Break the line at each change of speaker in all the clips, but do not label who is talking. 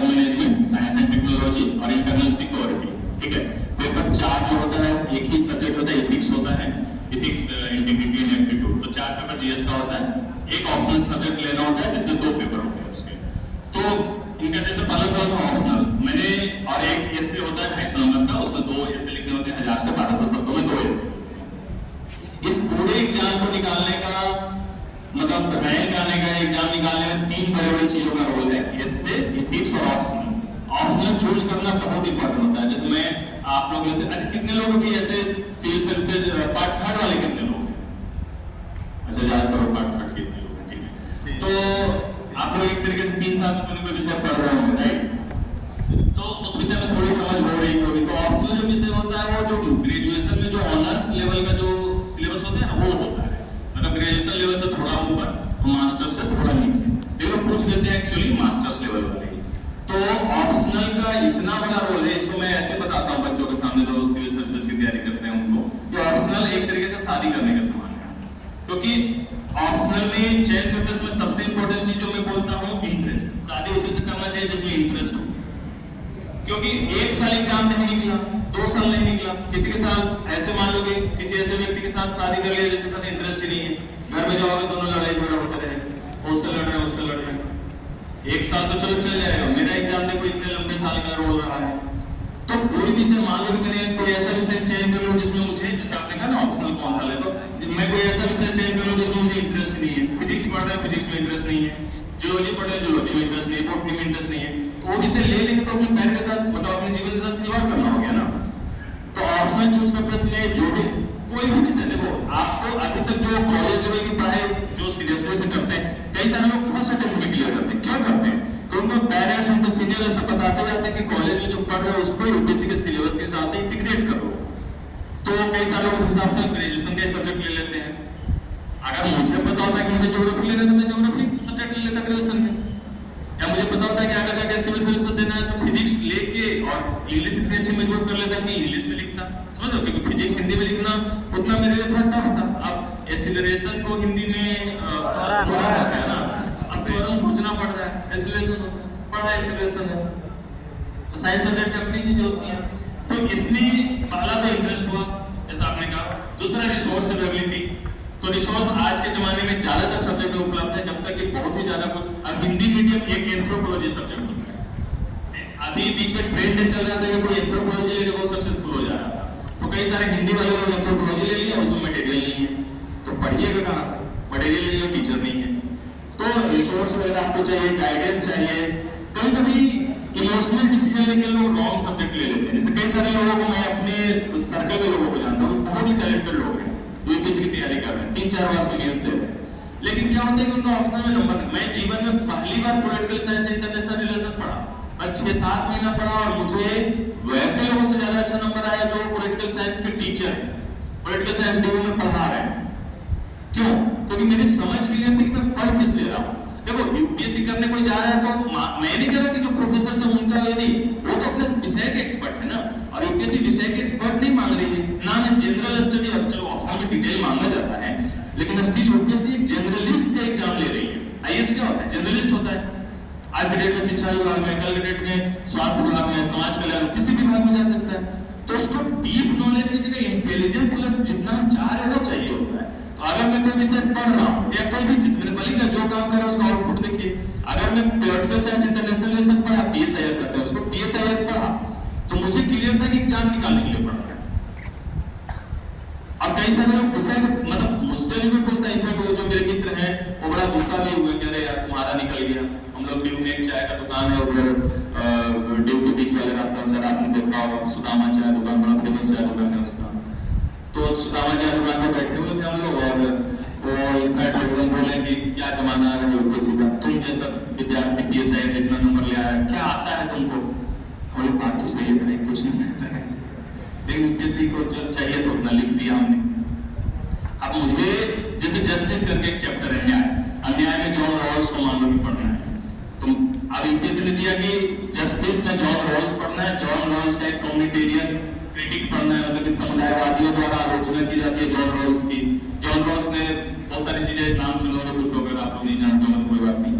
Water management, science and technology और internal security. ठीक है, पेपर 4 जो होता है एक ही सब्जेक्ट होता है, एथिक्स होता है, एथिक्स, इंटीग्रिटी एंड एप्टीट्यूड। तो 4 पेपर जीएस का होता है, एक ऑप्शनल सब्जेक्ट लेना होता है जिसमें 2 पेपर होते हैं उसके। तो इनका जैसे पहला सवाल था ऑप्शनल, मैंने, और एक एसे होता है 250 नंबर का, उसमें 2 एसे लिखने होते हैं, 1000 से 1200 शब्दों में 2 एसे। इस पूरे एग्जाम को निकालने का मतलब रैंक आने का, एग्जाम निकालने में 3 बड़े-बड़े चीजों का रोल है, एसे, एथिक्स और ऑप्शनल। ऑप्शनल चूज करना बहुत इंपॉर्टेंट होता है। जैसे मैं आप लोग जैसे, अच्छा कितने लोगों की ऐसे सिविल सर्विसेज पार्ट 3 वाले कितने लोग हैं? अच्छा ज्यादातर पार्ट 3 कितने लोग हैं? ठीक है, तो आप लोग एक तरीके से 3 साल से कोई कोई विषय पढ़ रहे होंगे, राइट? तो उस विषय में थोड़ी समझ हो रही होगी। तो ऑप्शनल जो विषय होता है वो जो ग्रेजुएशन में जो ऑनर्स लेवल का जो सिलेबस होता है वो होता है, मतलब ग्रेजुएशन लेवल से थोड़ा ऊपर और मास्टर्स से थोड़ा नीचे। ये लोग पूछ लेते हैं एक्चुअली मास्टर्स लेवल वाले। तो ऑप्शनल का इतना बड़ा रोल है, इसको मैं ऐसे बताता हूँ बच्चों के सामने जो सिविल सर्विसेज की तैयारी करते हैं उनको, कि ऑप्शनल एक तरीके से शादी करने का समान है। क्योंकि ऑप्शनल में चयन पेपर्स में सबसे इंपॉर्टेंट चीज जो मैं बोलता हूँ, इंटरेस्ट। शादी उसी से करना चाहिए जिसमें इंटरेस्ट हो। क्योंकि 1 साल एग्जाम नहीं निकला, 2 साल नहीं निकला, किसी के साथ ऐसे मान लो कि किसी ऐसे व्यक्ति के साथ शादी कर लिया जिसके साथ इंटरेस्ट ही नहीं है, घर में जाओगे दोनों लड़ाई झगड़ा होते रहेगा, उससे लड़ रहे हैं उससे लड़ रहे हैं। 1 साल तो चलो चल जाएगा, मेरा एग्जाम देखो इतने लंबे साल का रोल रहा है। तो कोई भी से मान लो कि मैंने कोई ऐसा विषय चयन कर लो जिसमें मुझे, जैसे आपने कहा ना ऑप्शनल कौन सा ले, तो मैं कोई ऐसा विषय चयन कर लो जिसमें मुझे इंटरेस्ट नहीं है। फिजिक्स पढ़ रहे हैं, फिजिक्स में इंटरेस्ट नहीं है, जियोलॉजी पढ़ रहे हैं, जियोलॉजी में इंटरेस्ट नहीं है, बॉटनी में इंटरेस्ट नहीं है, तो वो विषय ले लेंगे तो अपने पैर के साथ, मतलब अपने जीवन के साथ खिलवाड़ करना हो गया ना। तो ऑप्शनल चूज करते समय जो भी कोई भी विषय, देखो आपको अभी तक जो कॉलेज लेवल की पढ़ाई जो सीरियसली से करते हैं, कई सारे लोग फर्स्ट अटेम्प्ट में क्लियर करते हैं। क्यों करते हैं? तो उनको पेरेंट्स, उनके सीनियर ऐसा बताते जाते हैं कि कॉलेज में जो पढ़ रहे हो उसको यूपीएससी के सिलेबस के हिसाब से इंटीग्रेट करो। तो कई सारे लोग उस हिसाब से ग्रेजुएशन के सब्जेक्ट ले लेते हैं। अगर मुझे पता होता है कि मुझे ज्योग्राफी लेना है तो मैं ज्योग्राफी सब्जेक्ट ले लेता ग्रेजुएशन में, या मुझे पता होता है कि अगर जाके सिविल सर्विस देना है तो फिजिक्स लेके और इंग्लिश इतनी अच्छी मजबूत कर लेता कि इंग्लिश में लिखता, समझ लो, क्योंकि फिजिक्स हिंदी में लिखना उतना मेरे लिए थोड़ा टफ था। अब एक्सीलरेशन को हिंदी में त्वरण होता है ना, अब त्वरण सोचना पड़ रहा है, एक्सीलरेशन होता है, पढ़ा एक्सीलरेशन है, तो साइंस सब्जेक्ट की अपनी चीजें होती हैं। तो इसलिए पहला तो इंटरेस्ट हुआ, जैसा आपने कहा। दूसरा रिसोर्स अवेलेबिलिटी। तो रिसोर्स आज के जमाने में ज्यादातर सब्जेक्ट में उपलब्ध है, जब तक कि बहुत ही ज्यादा कुछ। अब हिंदी मीडियम एक एंथ्रोपोलॉजी सब्जेक्ट होता है, अभी बीच में ट्रेंड चल रहा था कि कोई एंथ्रोपोलॉजी लेके बहुत सक्सेसफुल हो जा रहा था, तो कई सारे हिंदी वाले लोग एंथ्रोपोलॉजी ले लिया, उसमें मटेरियल नहीं है, तो पढ़िएगा कहाँ से? मटेरियल नहीं है, टीचर नहीं है। तो रिसोर्स वगैरह आपको चाहिए, गाइडेंस चाहिए। कभी कभी इमोशनल डिसीजन लेके लोग रॉन्ग सब्जेक्ट ले लेते हैं। जैसे कई सारे लोगों को, मैं अपने सर्कल के लोगों को जानता हूँ, बहुत ही टैलेंटेड लोग हैं, यूपीएससी की तैयारी कर रहे हैं, 3-4 बार से मेंस दे रहे हैं, लेकिन क्या होता है कि उनका ऑप्शनल में नंबर नहीं। मैं जीवन में पहली बार पॉलिटिकल साइंस इंटरनेशनल रिलेशन पढ़ा, बस 6-7 महीना पढ़ा, और मुझे वैसे लोगों से ज्यादा अच्छा नंबर आया जो पॉलिटिकल साइंस के टीचर हैं, पॉलिटिकल साइंस डीयू में पढ़ा रहे हैं। क्यों? क्योंकि मेरी समझ क्लियर थी कि मैं पढ़ किस ले रहा हूँ। देखो यूपीएससी करने कोई जा रहा है तो मैं नहीं कह रहा कि जो प्रोफेसर से उनका ये नहीं, वो तो अपने विषय के एक्सपर्ट है ना, और यूपीएससी विषय के एक्सपर्ट नहीं मांग रही है ना। मैं जनरल स्टडी, अब चलो ऑप्शन में डिटेल मांगा जाता है, लेकिन स्टिल यूपीएससी एक जनरलिस्ट का एग्जाम ले रही है। आईएएस क्या होता है? जनरलिस्ट होता है। आज के डेट में शिक्षा विभाग में, कल के डेट में स्वास्थ्य विभाग में, समाज कल्याण, किसी भी विभाग में जा सकता है। तो उसको डीप नॉलेज की जगह इंटेलिजेंस प्लस जितना हम चाह रहे हैं वो चाहिए होता है। तो अगर मैं कोई विषय पढ़ रहा हूँ या कोई भी चीज, मैंने बलिंगा जो काम कर रहा है उसका आउटपुट देखिए। अगर मैं पॉलिटिकल साइंस इंटरनेशनल रिलेशन पढ़ा, पीएसआईआर करते हैं उसको, पीएसआईआर पढ़ा, तो मुझे क्लियर था कि एग्जाम निकालने के लिए पढ़ रहा है। अब कई सारे लोग विषय, मतलब मुझसे नहीं कोई पूछता, इनफैक्ट वो जो मेरे मित्र हैं वो बड़ा गुस्सा भी हुए कि अरे यार तुम्हारा निकल गया। हम लोग ड्यू में एक चाय का दुकान है उधर ड्यू के बीच वाले रास्ता से, आपने देखा होगा सुदामा चाय दुकान, बड़ा फेमस चाय दुकान है उसका। तो सुदामा चाय दुकान में बैठे हुए थे हम लोग, और वो इनफैक्ट एकदम बोले कि क्या जमाना है यूपीएससी का, तुम जैसा विद्यार्थी पीएसआईआर में इतना नंबर ले आया, क्या आता है तुमको? हमारी बात तो सही है, नहीं कुछ नहीं आता है, लेकिन यूपीएससी को जब चाहिए तो उतना लिख दिया हमने। अब मुझे जैसे जस्टिस करके एक चैप्टर है न्याय, अन्याय में जॉन रॉल्स को मान लो कि पढ़ना है, तो अब यूपीएससी ने दिया कि जस्टिस में जॉन रॉल्स पढ़ना है। जॉन रॉल्स का एक कम्युनिटेरियन क्रिटिक पढ़ना है, मतलब कि समुदायवादियों द्वारा आलोचना की जाती है जॉन रॉल्स की। जॉन रॉल्स ने बहुत सारी चीजें, नाम सुने होंगे कुछ लोग, अगर आप लोग नहीं जानते हो कोई बात नहीं।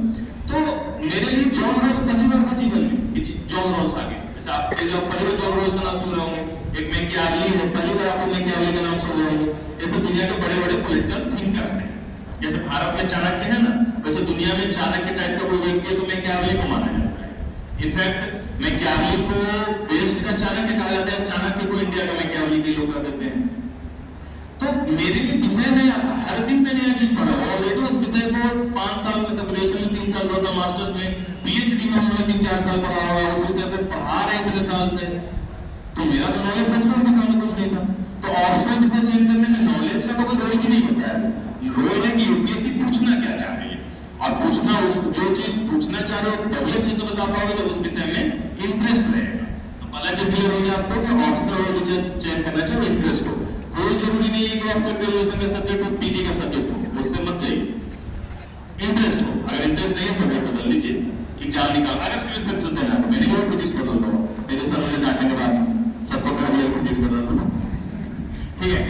तो मेरे लिए जॉन रॉल्स पहली बार था जीवन में, जैसे आप पहले बार जॉन रोज का नाम सुन रहे होंगे, एक मैकियावेली है, पहली बार आपको मैकियावेली का नाम सुन रहे होंगे। ऐसे दुनिया के बड़े बड़े पॉलिटिकल थिंकर्स हैं। जैसे भारत में चाणक्य है ना, वैसे दुनिया में चाणक्य टाइप का कोई व्यक्ति है तो मैकियावेली को माना जाता है। इनफैक्ट मैकियावेली को वेस्ट का चाणक्य कहा जाता है, चाणक्य को इंडिया का मैकियावेली के लोग कहते हैं। तो मेरे लिए विषय नया था, हर दिन मैं नया चीज पढ़ा ऑलरेडी। उस विषय को 5 साल में, ग्रेजुएशन में 3 साल पढ़ा, मास्टर्स में, पीएचडी में हमने 3-4 साल पढ़ा हुआ, उस विषय को पढ़ा रहे इतने साल से। तो मेरा तो नॉलेज सच में उनके सामने कुछ नहीं था। तो ऑक्सफोर्ड विषय चेंज करने में नॉलेज का तो कोई रोल ही नहीं होता है। रोल है कि यूपीएससी पूछना क्या चाह रही है, और पूछना जो चीज पूछना चाह रहे हो तभी अच्छे से बता पाओगे जब उस विषय में इंटरेस्ट रहेगा। तो पहला चीज क्लियर हो गया आपको कि ऑप्शनल विषय चेंज करना चाहिए, इंटरेस्ट हो। कोई जरूरी नहीं है कि आपको ग्रेजुएशन का सब्जेक्ट हो, पीजी का सब्जेक्ट हो, उससे मत जाइए। इंटरेस्ट हो, अगर इंटरेस्ट नहीं है सब्जेक्ट बदल लीजिए, एग्जाम निकाल। अगर सिविल सर्विस देना है तो मैंने कहा फिजिक्स बदल दो, मेरे सर मुझे डांटने के बाद सबको कहा दिया फिजिक्स बदल दो, ठीक है।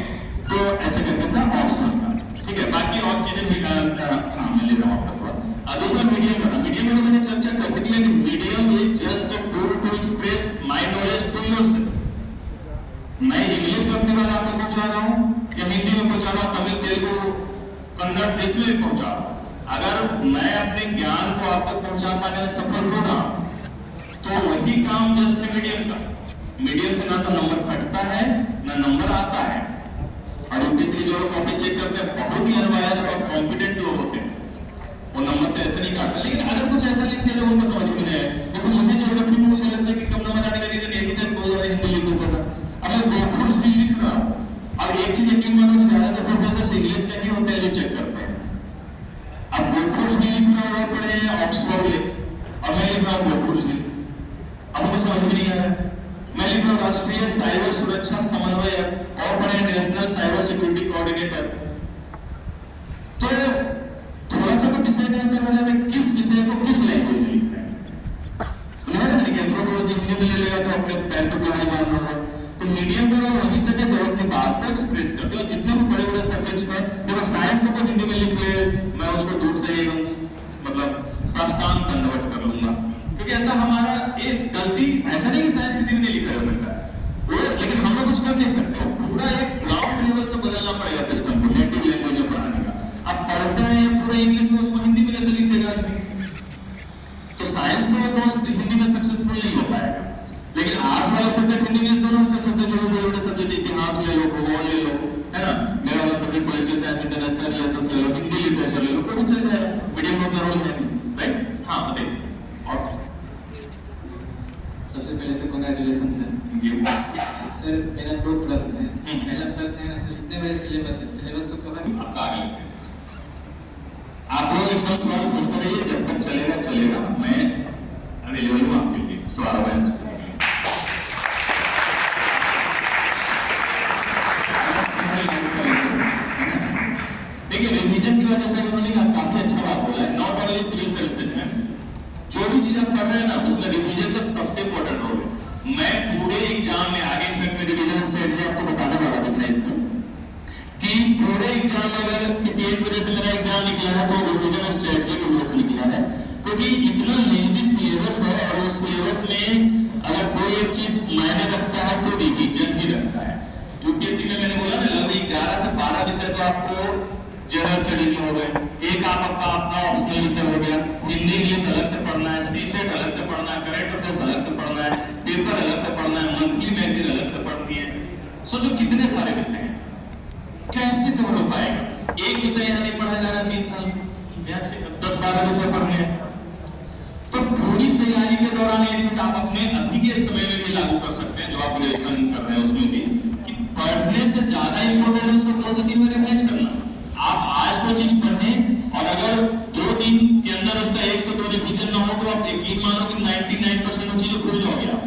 तो ऐसे करके था ऑप्शनल का, ठीक है। बाकी और चीजें मैं ले रहा हूँ आपका सवाल। दूसरा मीडियम का, मीडियम में मैंने चर्चा कर दी है कि medium is just a tool to express my knowledge to yourself. मैं इंग्लिश में अपनी बात आपको पहुंचा रहा हूँ या हिंदी में पहुंचा रहा हूँ, तमिल, तेलुगु, कन्नड़, जिसमें भी पहुंचा रहा हूँ, अगर मैं अपने ज्ञान को आप तक पहुंचा पाने में सफल हो रहा हूं तो वही काम जस्ट मीडियम का। मीडियम से ना तो नंबर कटता है ना नंबर आता है। और यूपीएससी की जो लोग कॉपी चेक करते हैं बहुत ही अनबायस्ड और कॉम्पिटेंट लोग होते हैं, वो नंबर से ऐसे नहीं काटते। लेकिन अगर कुछ ऐसा लिखते हैं जो उनको समझ में नहीं आए, जैसे मुझे ज्योग्राफी में मुझे लगता है कि कम नंबर आने का रीजन एक ही था, बहुत ज्यादा हिंदी लिख देता था। अब मैं गोखुर भी लिख रहा हूँ, और एक चीज यकीन मानो कि ज्यादातर प्रोफेसर इंग्लिश का ही होते हैं जो चेक करते हैं। अब गोखुर भी लिख रहा हुआ पड़े हैं ऑक्सफोर्ड, और मैं लिख रहा हूँ गोखुर जी, अब उनको समझ में नहीं आ रहा है। मैं लिख रहा हूँ राष्ट्रीय साइबर सुरक्षा समन्वयक और बड़े नेशनल साइबर सिक्योरिटी कोऑर्डिनेटर। तो थोड़ा सा तो विषय के अंदर हो जाता है, किस विषय को किस लैंग्वेज में लिख रहे हैं। सुना है ना, एंथ्रोपोलॉजी हिंदी में ले लेगा तो अपने पैर पर कुल्हाड़ी मारना होगा। तो मीडियम का अभी तक है जब अपनी बात को एक्सप्रेस करते हो, जितने भी बड़े बड़े सब्जेक्ट्स हैं, देखो साइंस को हिंदी में लिख ले, मैं उसको दूर से एकदम मतलब साष्टांग दंडवत कर लूंगा, क्योंकि ऐसा हमारा एक गलती, ऐसा नहीं कि साइंस हिंदी में नहीं लिखा जा सकता वो, लेकिन हम लोग कुछ कर नहीं सकते। पूरा एक ग्राउंड लेवल से बदलना पड़ेगा सिस्टम को, नेटिव लैंग्वेज में पढ़ाने का। अब पढ़ते हैं पूरा इंग्लिश में, उसको हिंदी में कैसे लिख देगा आदमी? तो साइंस तो दोस्त हिंदी में सक्सेसफुल नहीं हो पाएगा। लेकिन आर्ट्स वाला सब्जेक्ट हिंदी इंग्लिश दोनों में चल सकते हैं। जो बड़े बड़े सब्जेक्ट इतिहास ले लो, भूगोल ले लो, है ना, मेरा वाला subject political science, international relations ले लो, हिंदी लिटरेचर ले लो, कोई भी चल जाएगा। मीडियम में अपना रोल है नहीं, राइट? हाँ बताइए। और
सबसे पहले तो कांग्रेचुलेशन सर। सर मेरा 2 प्रश्न है। पहला प्रश्न है सर, इतने बड़े सिलेबस है, सिलेबस तो कवर
आपका आगे लिखते हैं। आप लोग एकदम सवाल पूछते रहिए, जब तक चलेगा चलेगा, मैं अवेलेबल हूँ आपके लिए सवाल का आंसर। देखिए रिवीजन की वजह से उन्होंने काफी अच्छा बात बोला है। नॉट ओनली सिविल सर्विसेज में जो भी चीज आप पढ़ रहे हैं ना, उसमें रिवीजन का सबसे इंपॉर्टेंट रोल है। मैं पूरे एग्जाम में आगे इनफैक्ट में रिवीजन स्ट्रेटजी आपको बताने वाला था इसमें, कि पूरे एग्जाम में अगर किसी एक वजह से मेरा एग्जाम निकला है तो रिवीजन स्ट्रेटजी की वजह से निकला है, क्योंकि इतना लेंथी सिलेबस है और उस सिलेबस में अगर कोई एक चीज मायने रखता है तो रिवीजन ही रखता है। यूपीएससी में मैंने बोला ना, लगभग 11 से 12 विषय तो आपको जनरल स्टडीज में हो गए, एक आपका अपना ऑप्शनल विषय हो गया, हिंदी इंग्लिश अलग से पढ़ना है, सीसेट अलग से पढ़ना है, करंट अफेयर्स अलग से पढ़ना है, पेपर अलग से पढ़ना है, मंथली मैगजीन अलग से पढ़नी है। सोचो कितने सारे विषय हैं, कैसे कवर हो पाएगा? एक विषय यहाँ नहीं पढ़ा जा रहा 3 साल में, 10-12 विषय पढ़ने हैं। तो पूरी तैयारी के दौरान ये चीज आप अपने अभी के समय में भी लागू कर सकते हैं, जो आप ग्रेजुएशन कर रहे हैं उसमें भी, कि पढ़ने से ज्यादा इंपॉर्टेंट है उसको 2 से 3 बार रिवाइज करना। आप आज कोई चीज पढ़ें और अगर 2 दिन के अंदर उसका 1 से 2 रिवीजन ना हो तो आप यकीन मानो कि 99% चीजें भूल जाओगे आप।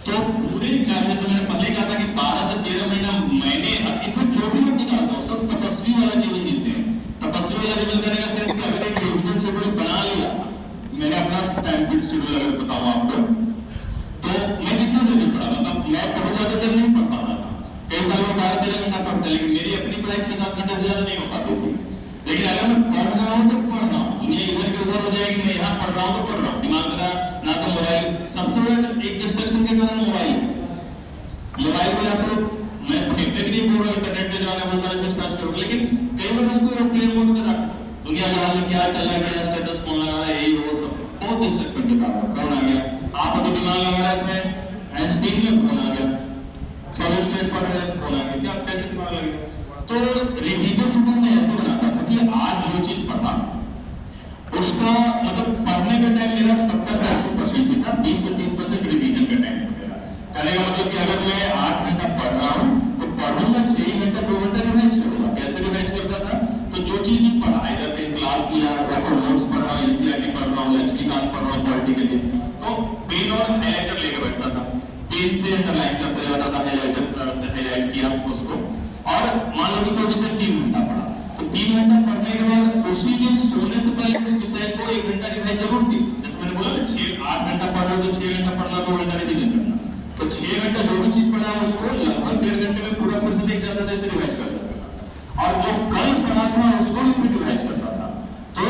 तो पूरे एग्जाम में मैंने पहले कहा था कि 12 से 13 महीना मैंने इनको जो भी लोग निकालता हूँ सब तपस्वी वाला जीवन जीते हैं। तपस्वी वाला जीवन करने का सेंस क्या, अगर एक रिवीजन शेड्यूल बना लिया, मैंने अपना टाइम शेड्यूल अगर बताऊँ आपको, तो मैं जितना देर नहीं पढ़ा, मतलब मैं बहुत ज्यादा देर नहीं पढ़ पाता था। कई साल में 12-13 घंटा पढ़ता, लेकिन मेरी अपनी पढ़ाई 6-7 घंटे से ज्यादा नहीं हो पाती थी। लेकिन अगर मैं पढ़ रहा हूँ तो पढ़ रहा हूँ, दुनिया इधर के उधर हो जाएगी, मैं यहाँ पढ़ रहा हूँ तो पढ़ रहा हूँ, दिमाग मेरा ना तो मोबाइल, सबसे बड़ा एक डिस्ट्रक्शन के कारण मोबाइल को या तो मैं फेंकने नहीं बोल रहा इंटरनेट पे जाना बहुत सारा चीज सर्च करो, लेकिन कई बार उसको एयरप्लेन मोड में रख, दुनिया जहां में क्या चल रहा है, क्या स्टेटस कौन लगा रहा है, यही वो सब बहुत डिस्ट्रक्शन के कारण कौन आ गया, आप अभी दिमाग लगा रहे थे आइंस्टीन में फोन आ गया, सॉलिड स्टेट पढ़ रहे हैं फोन आ गया, क्या कैसे दिमाग लगेगा। तो रिवीजन शेड्यूल में ऐसे बनाता था कि आज जो चीज पढ़ा उसका मतलब पढ़ने का टाइम मेरा 70 से 80% भी था, 20 से 30% रिवीजन का टाइम था मेरा। कहने का मतलब कि अगर मैं 8 घंटा पढ़ रहा हूँ तो पढ़ूंगा 6 घंटा 2 घंटा रिवाइज करूंगा। कैसे रिवाइज करता था, तो जो चीज भी पढ़ा इधर कहीं क्लास किया या कोई नोट्स पढ़ रहा हूँ, एनसीईआरटी पढ़ रहा हूँ, लक्ष्मीकांत पढ़ रहा हूँ पॉलिटी के लिए, तो पेन और हाइलाइटर लेकर बैठता था, पेन से अंडरलाइन करते जाता था, हाइलाइटर से हाईलाइट किया उसको, और मान लो कि कोई विषय 3 घंटा पढ़ा तो 3 घंटा पढ़ने के बाद उसी दिन सोने से पहले उस विषय को 1 घंटा रिवाइज जरूर थी। जैसे मैंने बोला ना 8 घंटा पढ़ रहे हो तो 6 घंटा पढ़ना, 2 घंटा रिवीजन करना, तो 6 घंटा जो भी चीज पढ़ा है उसको लगभग 1.5 घंटे में पूरा फिर से देख जाता था, ऐसे रिवाइज करता था, और जो कल पढ़ा था उसको भी फिर रिवाइज करता था, तो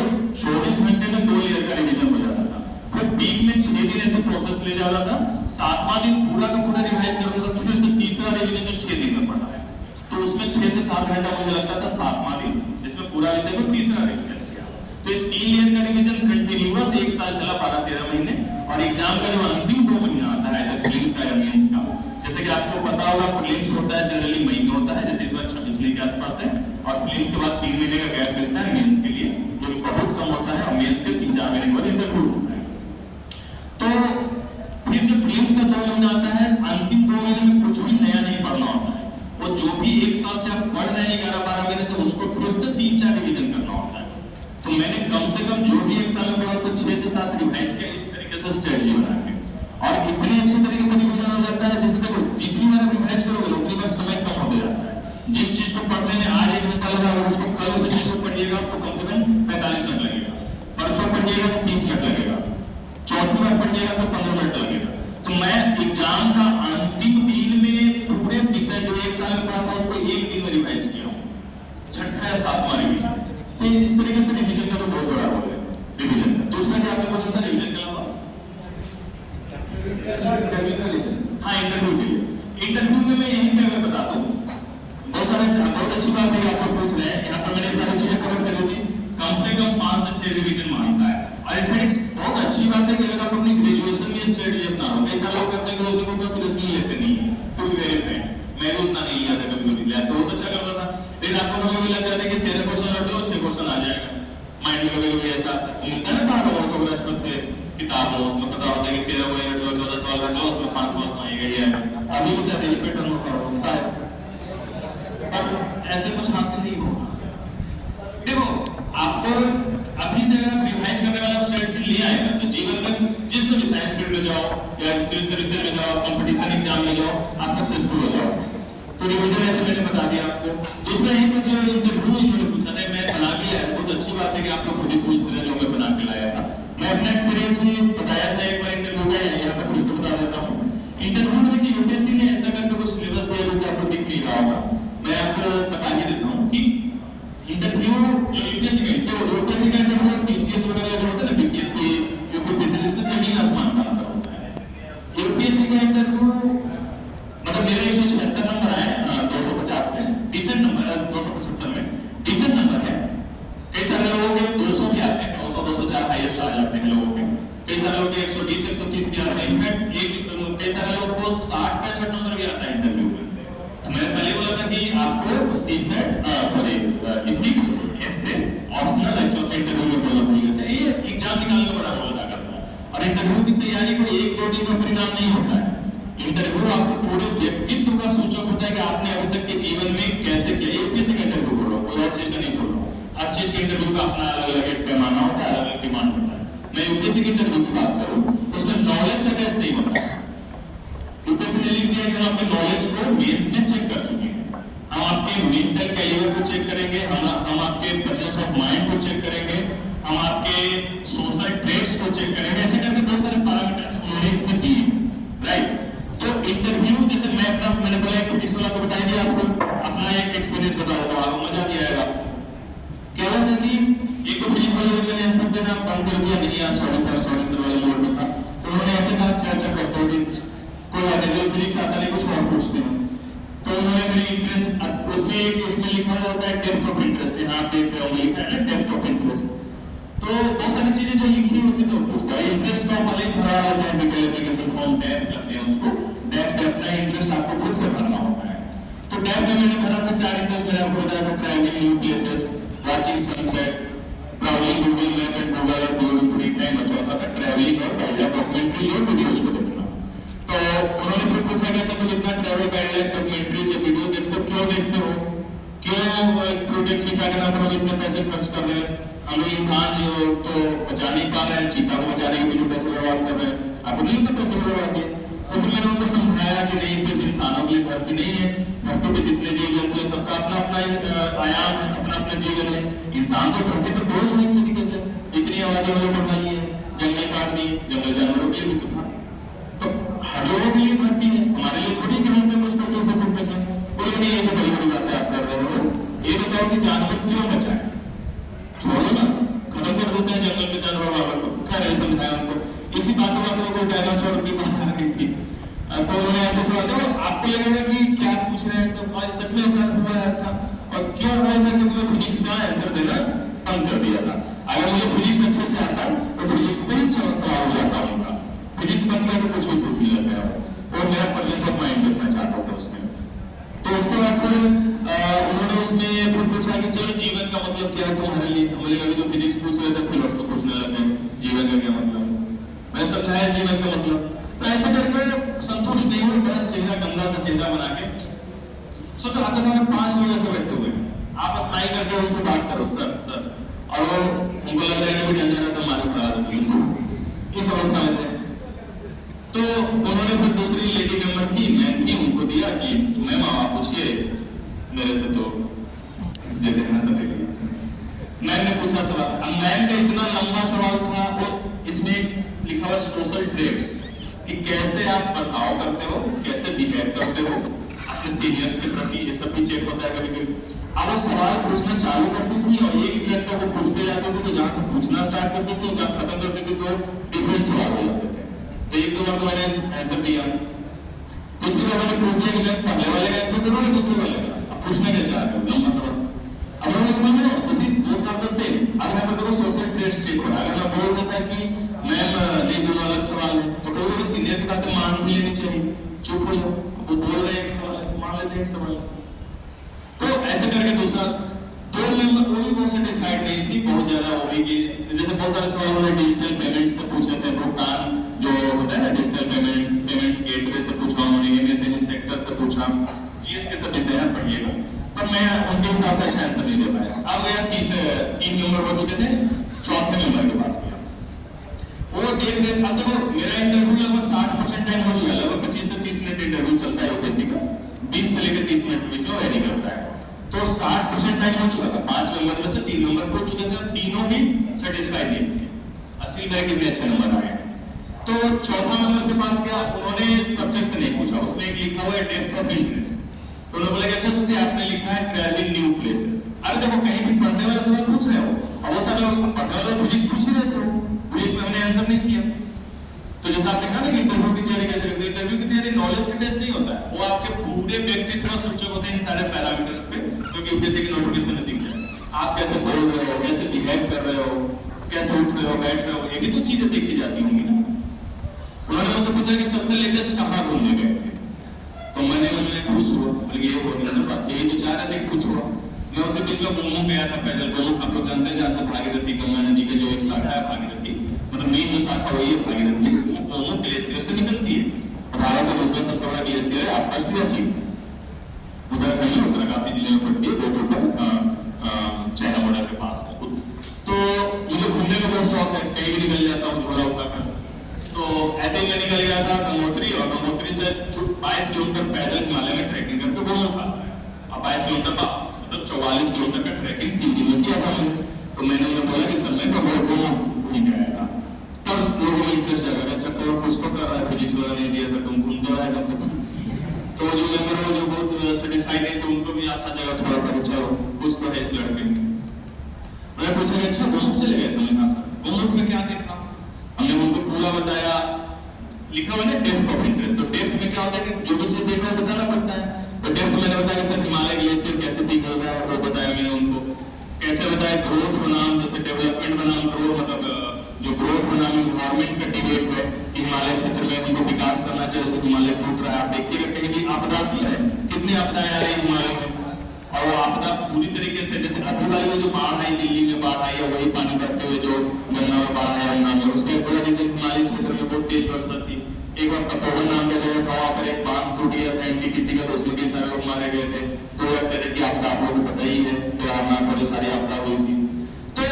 24 घंटे में 2 ईयर का रिवीजन हो जाता था। फिर वीक में 6 दिन ऐसे प्रोसेस ले जाता था, 7वां दिन पूरा का पूरा रिवाइज करता था, फिर से तीसरा रिवीजन जो 6 दिन में पढ़ा है तो उसमें 6 से 7 घंटा मुझे लगता था 7वां दिन, जिसमें पूरा विषय को तीसरा रिवीजन किया। तो ये 3 ईयर का रिवीजन कंटिन्यूअस 1 साल चला, 12-13 महीने, और एग्जाम का जब अंतिम 2 महीना आता है तो प्रीलिम्स का या मेंस का, जैसे कि आपको पता होगा प्रीलिम्स होता है जनरली मई में होता है, जैसे इस बार 26 मई के आसपास है, और प्रीलिम्स के बाद 3 महीने का गैप मिलता है मेंस के लिए, जो कि बहुत कम होता है, और मेंस के 3-4 महीने के बाद इंटरव्यू होता है। तो फिर जब प्रीलिम्स का 2 महीना आता है, अंतिम 2 महीने में कुछ भी नया नहीं पढ़ना होता है, वो जो भी 1 साल से आप पढ़ रहे हैं 11-12 महीने से, उसको फिर से 3-4 रिवीजन करना होता है। तो मैंने कम से कम जो भी 1 साल में पढ़ा उसको 6 से 7 रिवाइज किया, इस तरीके से स्ट्रेटजी बना के, और इतने अच्छे तरीके से रिवीजन हो जाता है, जैसे देखो जितनी बार रिवाइज करोगे उतनी बार समय कम होते जाता है। जिस चीज को पढ़ने में आज 1 घंटा लगा, अगर उसको कल उस चीज को पढ़िएगा तो कम से कम 45 मिनट लगेगा, परसों पढ़िएगा तो 30 मिनट लगेगा, चौथी बार पढ़िएगा तो 15 मिनट लगेगा। तो मैं एग्जाम का अंतिम दिन में पूरे विषय जो 1 साल में पढ़ा था उसको 1 दिन में रिवाइज किया हूँ, 6वां या 7वां रिवीजन। तो इस तरीके से रिवीजन का तो बहुत बड़ा रोल है रिवीजन का। दूसरा क्या आपने पूछा था रिवीजन के अलावा? हाँ, इंटरव्यू के लिए। इंटरव्यू में मैं यहीं पे अगर बता दूं, बहुत अच्छी बात है कि आप लोग पूछ रहे हैं, यहाँ पर मैंने सारी चीजें कवर कर दी थी, कम से कम 5 से 6 रिवीजन मांगता है, और इनफैक्ट बहुत अच्छी बात है कि अगर आप अपनी ग्रेजुएशन में स्ट्रेटजी अपना रहे हो, कई सारे लोग करते हैं ग्रेजुएशन को उतना सीरियसली लेते नहीं है, टू बी वेरी फ्रैंक, मैं भी उतना नहीं लिया था, कभी लिया तो बहुत अच्छा करता था, लेकिन आपको कभी लग जाता है कि 13 क्वेश्चन रख लो 6 क्वेश्चन आ जाएगा माइंड में, कभी ऐसा मिलता है ना, बाहर हो सोगराज पद पे किताब हो, उसमें पता होता है कि 13 वही रख लो, 14 सवाल रख लो, उसमें 5 सवाल आएगा, ये अभी भी शायद यही पैटर्न होता होगा शायद, पर ऐसे कुछ हासिल नहीं होगा। देखो आपको अभी से अगर आप रिवाइज करने वाला स्ट्रेटजी ले आएगा तो जीवन में जिस भी साइंस फील्ड में जाओ या सिविल सर्विसेज में जाओ, कंपटीशन एग्जाम में जाओ, आप सक्सेसफुल हो जाओ। तो रिवीजन ऐसे मैंने बता दिया आपको। दूसरा ये कुछ जो इंटरव्यू इन्होंने पूछा था, मैं बना के लाया, बहुत अच्छी बात है कि आप लोग खुद ही पूछ रहे हैं, जो मैं बना के लाया था। मैं अपना एक्सपीरियंस भी बताया था एक बार इंटरव्यू का, यहाँ पर फिर से बता देता हूँ। इंटरव्यू में देखिए यूपीएससी ने ऐसा करके कुछ सिलेबस दिया जो कि आपको दिख नहीं रहा होगा, मैं आपको बता के देता हूँ कि इंटरव्यू जो यूपीएससी का इंटरव्यू पीसीएस वगैरह जो होता है ना, बीपीएससी, यूपीएससी, इसमें जमीन आसमान का अंतर होता है। यूपीएससी का इंटरव्यू मतलब मेरा 176 नंबर आए 250 में, डिसेंट नंबर है, 275 में डिसेंट नंबर है। कई सारे लोगों के 200 भी आते हैं, 200 204 हाईएस्ट आ जाते हैं लोगों के, कई सारे लोगों के 120 130 भी आते हैं, इनफैक्ट कई सारे लोगों को 60-65 नंबर भी आता है इंटरव्यू में। तो मैंने पहले बोला था कि आपको सीसेट इथिक्स ऐसे ऑप्शनल है, चौथे इंटरव्यू में बोलना पड़ेगा, ये एग्जाम निकालने का बड़ा रोल अदा करता है। और इंटरव्यू की तैयारी को 1-2 दिन का परिणाम नहीं होता है, इंटरव्यू आपको पूरे व्यक्तित्व का सूचक होता है कि आपने अभी तक के जीवन में कैसे किया। यूपीएससी का इंटरव्यू बोल रहा हूँ, कोई और चीज का नहीं बोल रहा हूँ, हर चीज के इंटरव्यू का अपना अलग अलग एक पैमाना होता है, अलग अलग डिमांड होता है। मैं यूपीएससी के इंटरव्यू की बात करूँ, उसमें नॉलेज का टेस्ट नहीं होता। यूपीएससी ने लिख दिया कि हम आपके नॉलेज को मेंस में चेक कर चुके हैं, हम आपके मेंटल कैलिबर को चेक करेंगे, हम आपके प्रेजेंस ऑफ माइंड को चेक करेंगे, हम आपके सोशल ट्रेट्स को चेक करेंगे, ऐसे करके बहुत सारे पैरामीटर्स उन्होंने इसमें दिए, राइट। तो इंटरव्यू जैसे मैंने बोला फिजिक्स वाला तो बता दिया आपको, अपना एक एक्सपीरियंस बता देता हूँ, आपको मजा भी आएगा। क्या हुआ था कि एक तो फिजिक्स वाले मैंने आंसर देना बंद कर दिया, नहीं यार सॉरी सर वाले मोड में था, तो बात चर्चा करते हैं कि कोई बात है, जब फिजिक्स आता नहीं कुछ और पूछते हैं, तो उन्होंने मेरे इंटरेस्ट उसमें एक इसमें लिखा हुआ होता है डेप्थ ऑफ इंटरेस्ट, यहाँ पे लिखा है ना डेप्थ ऑफ इंटरेस्ट। तो बहुत सारी चीजें जो लिखी है उसी से पूछता है। इंटरेस्ट का भले ही भरा होता है, एप्लीकेशन फॉर्म डेप्थ लगते हैं उसको, डेप्थ अपना इंटरेस्ट आपको खुद से भरना होता है। तो डेप्थ में मैंने भरा था 4 इंटरेस्ट, मैंने आपको बताया था travelling new places, watching sunset, browsing Google map and Google Earth during free time, और चौथा था ट्रैवलिंग और डॉक्यूमेंट्रीज और वीडियोज को देखना। तो उन्होंने फिर पूछा कि अच्छा तुम इतना ट्रैवल गाइडलाइन डॉक्यूमेंट्रीज या वीडियो देखते हो, क्यों देखते हो, क्यों प्रोडक्ट चीता के नाम पर इतने पैसे खर्च कर रहे हैं, हम लोग इंसान जो तो बचा नहीं पा रहे हैं, चीता को बचाने के पीछे पैसे बर्बाद कर रहे हैं, आपको नहीं होता पैसे बर्बाद किए। तो फिर मैंने उनको समझाया कि नहीं, सिर्फ इंसानों के लिए धरती नहीं है, धरती पे जितने जीव जंतु है सबका अपना अपना आयाम है, अपना अपना जीवन है। इंसान तो धरती पर बोझ है एक तरीके से, इतनी आबादी हम लोग बढ़ा ली है, जंगल काट दी, जंगल जानवरों के लिए भी तो था, तो हर लोगों के लिए धरती है, हमारे लिए थोड़ी कि हम पे कुछ करते से सकते हैं। बोले नहीं, ऐसे बड़ी बड़ी बातें आप कर रहे हो, ये बताओ कि जानवर क्यों बचाए, छोड़ो ना, खत्म कर देते हैं जंगल में जानवर वालों को। खैर ऐसे समझाया उनको, इसी बातों को डायनासोर की बात आ रही थी, तो उन्होंने ऐसे सवाल तो आपको लगेगा कि क्या पूछ रहे हैं सब, सच में ऐसा हुआ था और क्यों हुआ था कि तुम्हें फिजिक्स का आंसर देना बंद कर दिया था। अगर मुझे फिजिक्स अच्छे से आता तो फिजिक्स में ही सवाल हो जाता उनका, फिजिक्स बन गया तो कुछ भी पूछने लग गया और मेरा प्रेजेंस ऑफ माइंड देखना चाहता था उसमें। तो उसके बाद फिर उन्होंने उसमें फिर पूछा कि चलो जीवन का मतलब क्या है तुम्हारे लिए, हम लोग अभी तो फिजिक्स पूछ रहे थे, फिर उसको पूछने लगे जीवन का क्या मतलब। मैंने समझाया जीवन का मतलब, तो ऐसे करके संतुष्ट नहीं हुए, बहुत चेहरा गंदा सा चेहरा बना के सोचो आपके सामने 5 लोग ऐसे बैठे हुए, आप स्माइल करके उनसे बात करो सर सर, और वो उनको लग रहा है कि डंडा रहता मारू खा उनको इस अवस्था में थे। तो उन्होंने फिर दूसरी लेडी मेंबर थी, मैम थी, उनको दिया कि मैम आप पूछिए मेरे से, तो मुझे देखना था देखिए। मैम ने पूछा सवाल, मैम का इतना लंबा सवाल था और इसमें लिखा हुआ सोशल ट्रेट्स कि कैसे आप बर्ताव करते हो, कैसे बिहेव करते हो अपने सीनियर्स के प्रति, ये सब भी चेक होता है कभी कभी। अब वो सवाल पूछना चालू करती थी और एक मिनट तक वो पूछते जाते थे, तो जहाँ से पूछना स्टार्ट करती थी जहाँ खत्म करती थी तो डिफरेंट सवाल हो जाते थे। तो एक दो बार तो मैंने आंसर दिया, तीसरी बार मैंने पूछ दिया कि मैं पहले वाले का आंसर करूँ या दूसरे वाले का, अब पूछना क्या चाह रहे हो लंबा सवाल। अब उन्होंने कहा मैं बोथ आर द सेम, अब यहाँ पर देखो सोशल ट्रेट्स चेक हो रहा है। अगर मैं बोल देता कि मैम नहीं दोनों अलग सवाल है, तो कभी कभी सीनियर की बातें मान भी लेनी चाहिए, चुप हो जाओ, वो बोल रहे हैं एक सवाल है तो मान लेते हैं एक सवाल। तो ऐसे करके दूसरा 2 नंबर वो भी बहुत सेटिस्फाइड नहीं थी, बहुत ज्यादा वो भी कि जैसे बहुत सारे सवाल उन्होंने डिजिटल पेमेंट से पूछे थे, भुगतान जो होता है ना डिजिटल पेमेंट्स गेटवे से पूछा, उन्होंने एमएसएमई सेक्टर से पूछा, जीएस के सब विषय पढ़िएगा, पर मैं उनके हिसाब से अच्छा आंसर नहीं दे पाया। अब गया 3 नंबर हो चुके थे, चौथे नंबर के पास गया, वो देख रहे, अब देखो मेरा इंटरव्यू लगभग 60% टाइम हो चुका है, लगभग 25 से 30 मिनट इंटरव्यू चलता है यूपीएससी का, 20 से लेकर 30 मिनट बीच में वेरी करता है, तो 60% टाइम हो चुका था। 5 नंबर में से 3 नंबर हो चुके थे, तीनों ही सेटिस्फाइड नहीं थे, स्टिल मेरे कितने अच्छे नंबर आए। तो चौथा नंबर के पास गया, उन्होंने सब्जेक्ट से नहीं पूछा, उसमें एक लिखा हुआ है डेप्थ ऑफ इंटरेस्ट, तो उन्होंने बोला कि अच्छा से आपने लिखा है ट्रैवलिंग न्यू प्लेसेस। अरे देखो कहीं भी पढ़ने वाला सवाल पूछ रहे हो, और वो सारे लोग पढ़ने वाले फिजिक्स पूछ ही रहे थे, फिजिक्स में हमने आंसर नहीं किया। तो जैसा आपने कहा ना कि इंटरव्यू की तैयारी कैसे करते हैं, इंटरव्यू की तैयारी नॉलेज का टेस्ट नहीं होता है, वो आपके पूरे व्यक्तित्व सूचक होते हैं सारे पैरामीटर्स पे, क्योंकि यूपीएससी की नोटिफिकेशन में दिख जाए आप कैसे बोल रहे हो, कैसे बिहेव कर रहे हो, कैसे उठ रहे हो, बैठ रहे हो, ये भी तो चीजें देखी जाती होंगी ना। उन्होंने मुझसे पूछा कि सबसे लेटेस्ट कहाँ घूमने गए थे, तो मैंने पूछ हुआ, ये हो यही तो चाह रहे थे पूछो। मैं उसे बीच में गोमू गया था पैदल, गोमू आप लोग जानते हैं जहाँ से भागीरथी गंगा नदी के जो एक शाखा है भागीरथी, मतलब मेन जो शाखा वही है भागीरथी, गोमू ग्लेशियर से निकलती है। भारत का दूसरा सबसे बड़ा ग्लेशियर है आपका सियाचिन, उत्तराखंड में उत्तरकाशी जिले में पड़ती है, बहुत ऊपर चाइना बॉर्डर के पास है। तो मुझे घूमने का बहुत शौक है, कहीं भी निकल जाता हूँ झोला उठाकर। तो ऐसे ही मैं निकल गया था गंगोत्री, और गंगोत्री से 22 किलोमीटर पैदल हिमालय में ट्रैकिंग करके गोमू था, और 22 किलोमीटर मतलब 44 किलोमीटर का ट्रैकिंग 3 दिन में किया था मैंने। तो मैंने उन्हें बोला कि सर मैं गोमू नहीं गया था, तब लोगों में इंटरेस्ट जागा, अच्छा तो कुछ तो कर रहा है, फिजिक्स वाला नहीं दिया था, तुम घूम तो रहा है कम से कम। तो जो मेंबर हो जो बहुत सेटिस्फाइड नहीं थे, उनको भी आशा जगह थोड़ा सा कुछ कुछ तो है इस लड़के में। मैंने पूछा कि अच्छा गोमुख चले गए तुम यहाँ से, गोमुख में क्या देखा, हमने उनको पूरा बताया, लिखा हुआ है डेप्थ ऑफ इंटरेस्ट। तो डेप्थ में क्या होता है कि जो भी चीज देखा है बताना पड़ता है। तो डेप्थ मैंने बताया कि सर हिमालय ग्लेशियर कैसे पीक होगा, वो बताया मैंने उनको। कैसे बताया ग्रोथ बनाम जैसे डेवलपमेंट बनाम ग्रोथ, मतलब जो ग्रोथ बनाम इन्वायरमेंट का डिबेट है कि हिमालय क्षेत्र में हमको विकास करना चाहिए, जैसे हिमालय टूट रहा है। आप देखिएगा कहीं भी आपदा की है, कितनी आपदाएं आ रही हिमालय में, और वो आपदा पूरी तरीके से जैसे अभी वाली में जो बाढ़ आई, दिल्ली में बाढ़ आई है, वही पानी बहते हुए जो गंगा में बाढ़ आया यमुना में, उसके पूरा जैसे हिमालय क्षेत्र में बहुत तेज वर्षा थी। एक बार तपोवन नाम का जगह था, वहां पर एक बांध टूट गया था एनटीपीसी का, तो उसमें कई सारे लोग मारे गए थे। तो तरह की आपदा आप लोगों को पता ही है, केदारनाथ वाली सारी आपदा हुई थी। तो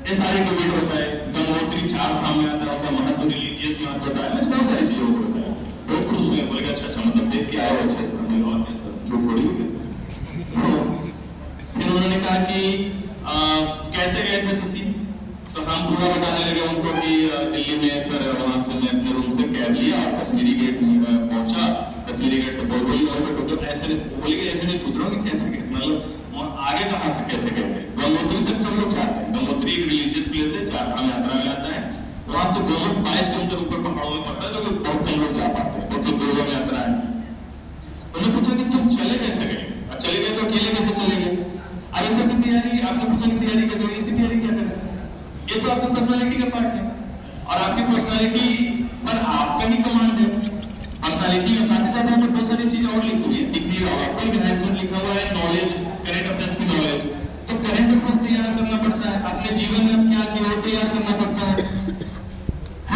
ये सारे डिबेट होता है। गंगोत्री 4 धाम में आता है, उनका महत्व रिलीजियस महत्व होता है, मैंने बहुत सारी चीजों को बताया। बहुत खुश हुए, बोले अच्छा मतलब देख के आए अच्छे से, हमें और कैसा झूठ थोड़ी है। फिर उन्होंने कहा कि कैसे गए थे शशि, तो हम पूरा बताने लगे उनको कि दिल्ली में सर वहां से मैं अपने रूम से कैब लिया और कश्मीरी गेट पहुंचा। कश्मीरी गेट से बोली तो ऐसे बोली कि ऐसे नहीं पूछ रहा हूँ कि कैसे गए, मतलब आगे कहाँ से कैसे गए थे। गंगोत्री तक सब लोग जाते हैं। गंगोत्री एक रिलीजियस प्लेस है, 4 धाम यात्रा में आता है। वहां से 22 किलोमीटर ऊपर पहाड़ों में पड़ता है, जो कि बहुत कम लोग जा पाते हैं, बहुत दुर्गम यात्रा है। उन्होंने पूछा कि तुम चले कैसे गए, और चले गए तो अकेले कैसे चले गए। अरे सर की तैयारी, आपने पूछा कि तैयारी कैसे हुई, इसकी तैयारी क्या करें, ये तो आपकी पर्सनालिटी का पार्ट है, और आपकी पर्सनालिटी पर आपका ही कमांड है। पर्सनालिटी के साथ ही साथ यहाँ पर बहुत सारी चीजें और लिखी हुई है, डिग्री ऑफ ऑर्गेनाइजमेंट लिखा हुआ है, नॉलेज, करंट अफेयर्स की नॉलेज। तो करंट अफेयर्स तैयार करना पड़ता है, अपने जीवन में आप क्या किए हो तैयार करना पड़ता है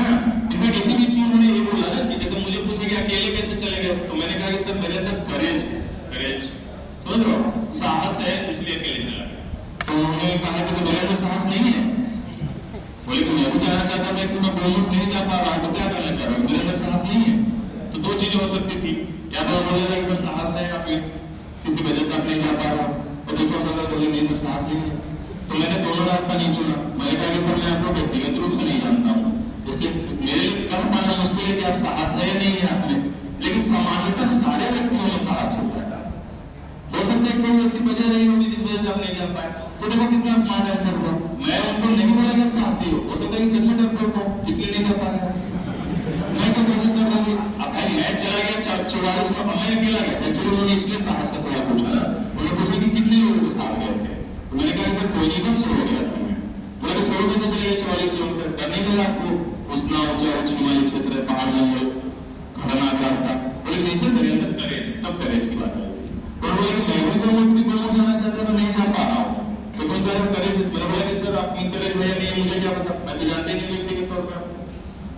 ना। इनमें किसी बीच में उन्होंने ये बोला ना कि जैसे मुझे पूछे कि अकेले कैसे चले गए, तो मैंने कहा कि सर मेरे अंदर करेज समझ लो साहस है, इसलिए अकेले चला गया। तो उन्होंने कहा कि तो मेरे अंदर साहस नहीं है। बोले कि मैं भी जाना चाहता था, एक समय गोमुख नहीं जा पा रहा, तो क्या करना चाह रहा हूँ, मेरे अंदर साहस नहीं है। तो 2 चीजें हो सकती थी, या तो बोले था कि सर साहस है, या फिर किसी वजह से आप नहीं जा पा रहा, और दूसरा सवाल बोले नहीं सर साहस नहीं है। तो मैंने दोनों रास्ता नहीं चुना। मैंने कहा कि सर मैं आपको व्यक्तिगत रूप से नहीं जानता हूँ, इसलिए मेरे लिए कह पाना मुश्किल है कि आप साहस है या नहीं है आप में, लेकिन सामान्यतः सारे व्यक्तियों में साहस होता है। हो सकता है कोई ऐसी वजह रही होगी जिस वजह से आप नहीं जा पाए। तो देखो कितना स्मार्ट आंसर हुआ। मैं उनको नहीं बोला कि आप साहसी हो सकता है कि सच में डरपोक हो, इसलिए नहीं जा पा रहे। मैं तो कोशिश कर रहा हूँ, अब भाई मैं चला गया 44 में, मैं अकेला गया। एक्चुअली उन्होंने इसलिए साहस का सवाल पूछा ना, उन्होंने पूछा कि कितने लोगों के साथ गए थे, तो मैंने कहा कि सर कोई नहीं, बस 100 गया था मैं। बोले 100 कैसे चले गए 44 किलोमीटर, डर नहीं लगा आपको, उतना ऊंचा उच्च हिमालय क्षेत्र है, पहाड़ जंगल, खतरनाक रास्ता। बोले नहीं सर मेरे अंदर करेज, तब करेज की बात आई। तो बोले कि मैं भी गोमुख जाना चाहता था, नहीं जा पा रहा हूँ, तो तुम कह रहे हो करेज। मैंने बोला कि सर आप करेज है या नहीं मुझे क्या पता, मैं तो जानते नहीं व्यक्तिगत तौर पर।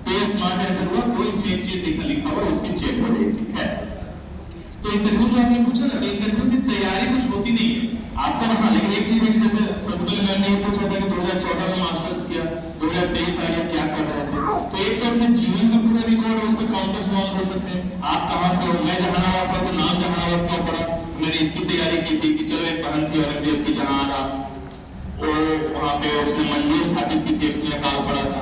तो ये स्मार्ट आंसर हुआ, कोई इसमें एक चीज लिखा हुआ उसकी चेक हो रही, ठीक है। तो इंटरव्यू जो आपने पूछा ना, इंटरव्यू की तैयारी कुछ होती नहीं है आपको, हाँ, लेकिन एक चीज है कि जैसे सबसे पहले मैंने ये पूछा था कि 2014 में मास्टर्स किया, 2023 आ गया, क्या कर रहे थे। तो एक तो अपने जीवन का पूरा रिकॉर्ड है, उस पर काउंटर सवाल हो सकते हैं। आप कहाँ से हो, मैं जहानाबाद से हूँ, तो नाम जहानाबाद क्यों पड़ा, तो मैंने इसकी तैयारी की थी कि चलो एक बहन थी औरंगजेब की जहानारा, वो वहाँ पे उसने मंदिर स्थापित की थी, इसमें काल पड़ा था।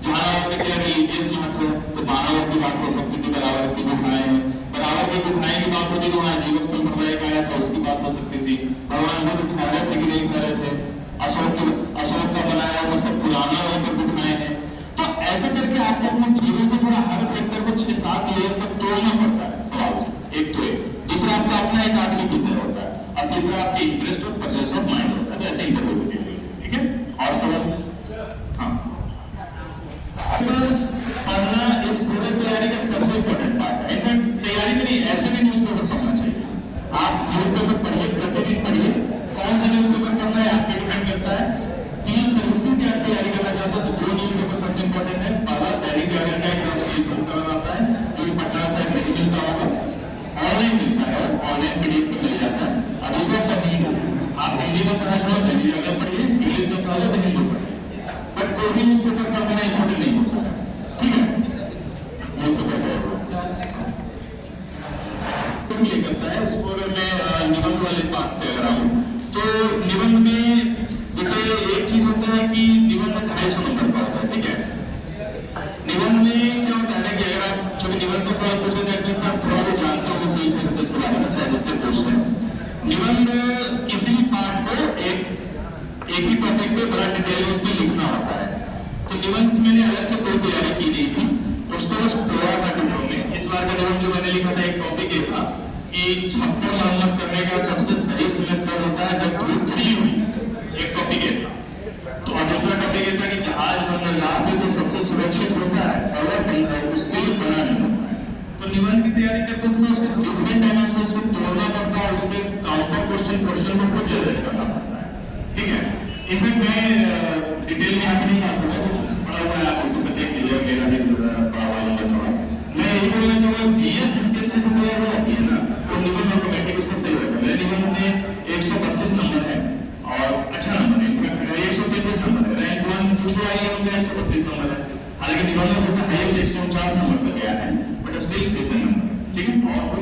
जहानाबाद में क्या रिलीजियस महत्व है, तो बानावर की बात हो सकती थी, बराबर की गुफाएं हैं, बराबर की गुफाएं की बात होती तो वहाँ जीवक संप्रदाय का आया था, उसकी बात हो सकती थी। भगवान बुद्ध खा रहे थे कि नहीं खा रहे थे, अशोक का बनाया सबसे पुराना वहाँ पर गुफाएं हैं। तो ऐसा करके आपको अपने जीवन से थोड़ा हर फैक्टर को 6-7 लेयर तक तोड़ना पड़ता है सवाल से। एक तो दूसरा आपका अपना एक आदमी विषय होता है, और तीसरा आपके इंटरेस्ट और परचेस ऑफ माइंड होता है। तो ऐसे इंटरव्यू होती है, ठीक है। और सवाल, हाँ, बस पढ़ना इस पूरे तैयारी का सबसे इम्पोर्टेंट पार्ट है। इनफैक्ट तैयारी में नहीं, ऐसे भी न्यूज़पेपर पढ़ना चाहिए। आप न्यूज़पेपर पढ़िए, प्रतिदिन पढ़िए। कौन सा न्यूज़पेपर पढ़ना है आप पे डिपेंड करता है। सिविल सर्विसेज की आप तैयारी करना चाहते हो तो 2 न्यूज़पेपर सबसे इम्पोर्टेंट है। पहला दैनिक जागरण का एक राष्ट्रीय संस्करण आता है, जो कि पटना से नहीं मिलता होगा, ऑनलाइन मिलता है, ऑनलाइन पीडीएफ में मिल जाता है। और दूसरा द हिंदू, आप हिंदी में समझ लो दैनिक जागरण पढ़िए, इंग्लिश में समझ लो द हिंदू पढ़िए। बट कोई भी न्यूज़पेपर पढ़ना इम्पोर्टेंट नहीं होता है, ठीक है। करता है इसको। अगर मैं निबंध वाले पार्ट पे अगर आऊँ तो निबंध में जैसे एक चीज होता है कि निबंध 250 नंबर का होता है, ठीक है। निबंध में क्या होता है ना कि अगर आप जो निबंध का सवाल पूछे तो आप थोड़ा बहुत जानते हो सिविल सर्विसेज के बारे में, शायद इसलिए पूछते हैं। निबंध किसी भी पार्ट को एक ही टॉपिक पे बड़ा डिटेल में उसमें लिखना होता है। तो निबंध मैंने अलग से कोई तैयारी की नहीं थी, उसको बस तोड़ा था टुकड़ों में। इस बार का निबंध जो मैंने लिखा था, एक टॉपिक ये था कि छप्पर मरम्मत करने का सबसे सही समय कब होता है, जब धूप खिली हुई। एक टॉपिक ये था। तो और दूसरा टॉपिक ये था कि जहाज बंदरगाह पे तो सबसे सुरक्षित होता है, अगर बंदा उसके लिए बना नहीं होता है। तो निबंध की तैयारी करते समय उसको डिफरेंट डायमेंशंस को तोड़ना पड़ता है, उसमें काउंटर क्वेश्चन को खुद जनरेट करना पड़ता है, ठीक है। इनफैक्ट मैं डिटेल में यहाँ नहीं बात करूँगा, कुछ पढ़ा हुआ है, आप यूट्यूब पे देख लीजिए, मेरा भी पढ़ा हुआ लंबा चौड़ा। मैं यही बोलना चाहूँगा, जीएस इसके अच्छे से तैयार हो जाती है ना, तो निबंध ऑटोमेटिक उसका सही होगा। मेरे निबंध में 132 नंबर है और अच्छा नंबर है, इनफैक्ट 133 नंबर है। रैंक 1 जो आई है उनका 132 नंबर है, हालांकि निबंध में सबसे हाईएस्ट 149 नंबर पर गया है, बट स्टिल डिसेंट नंबर, ठीक है। और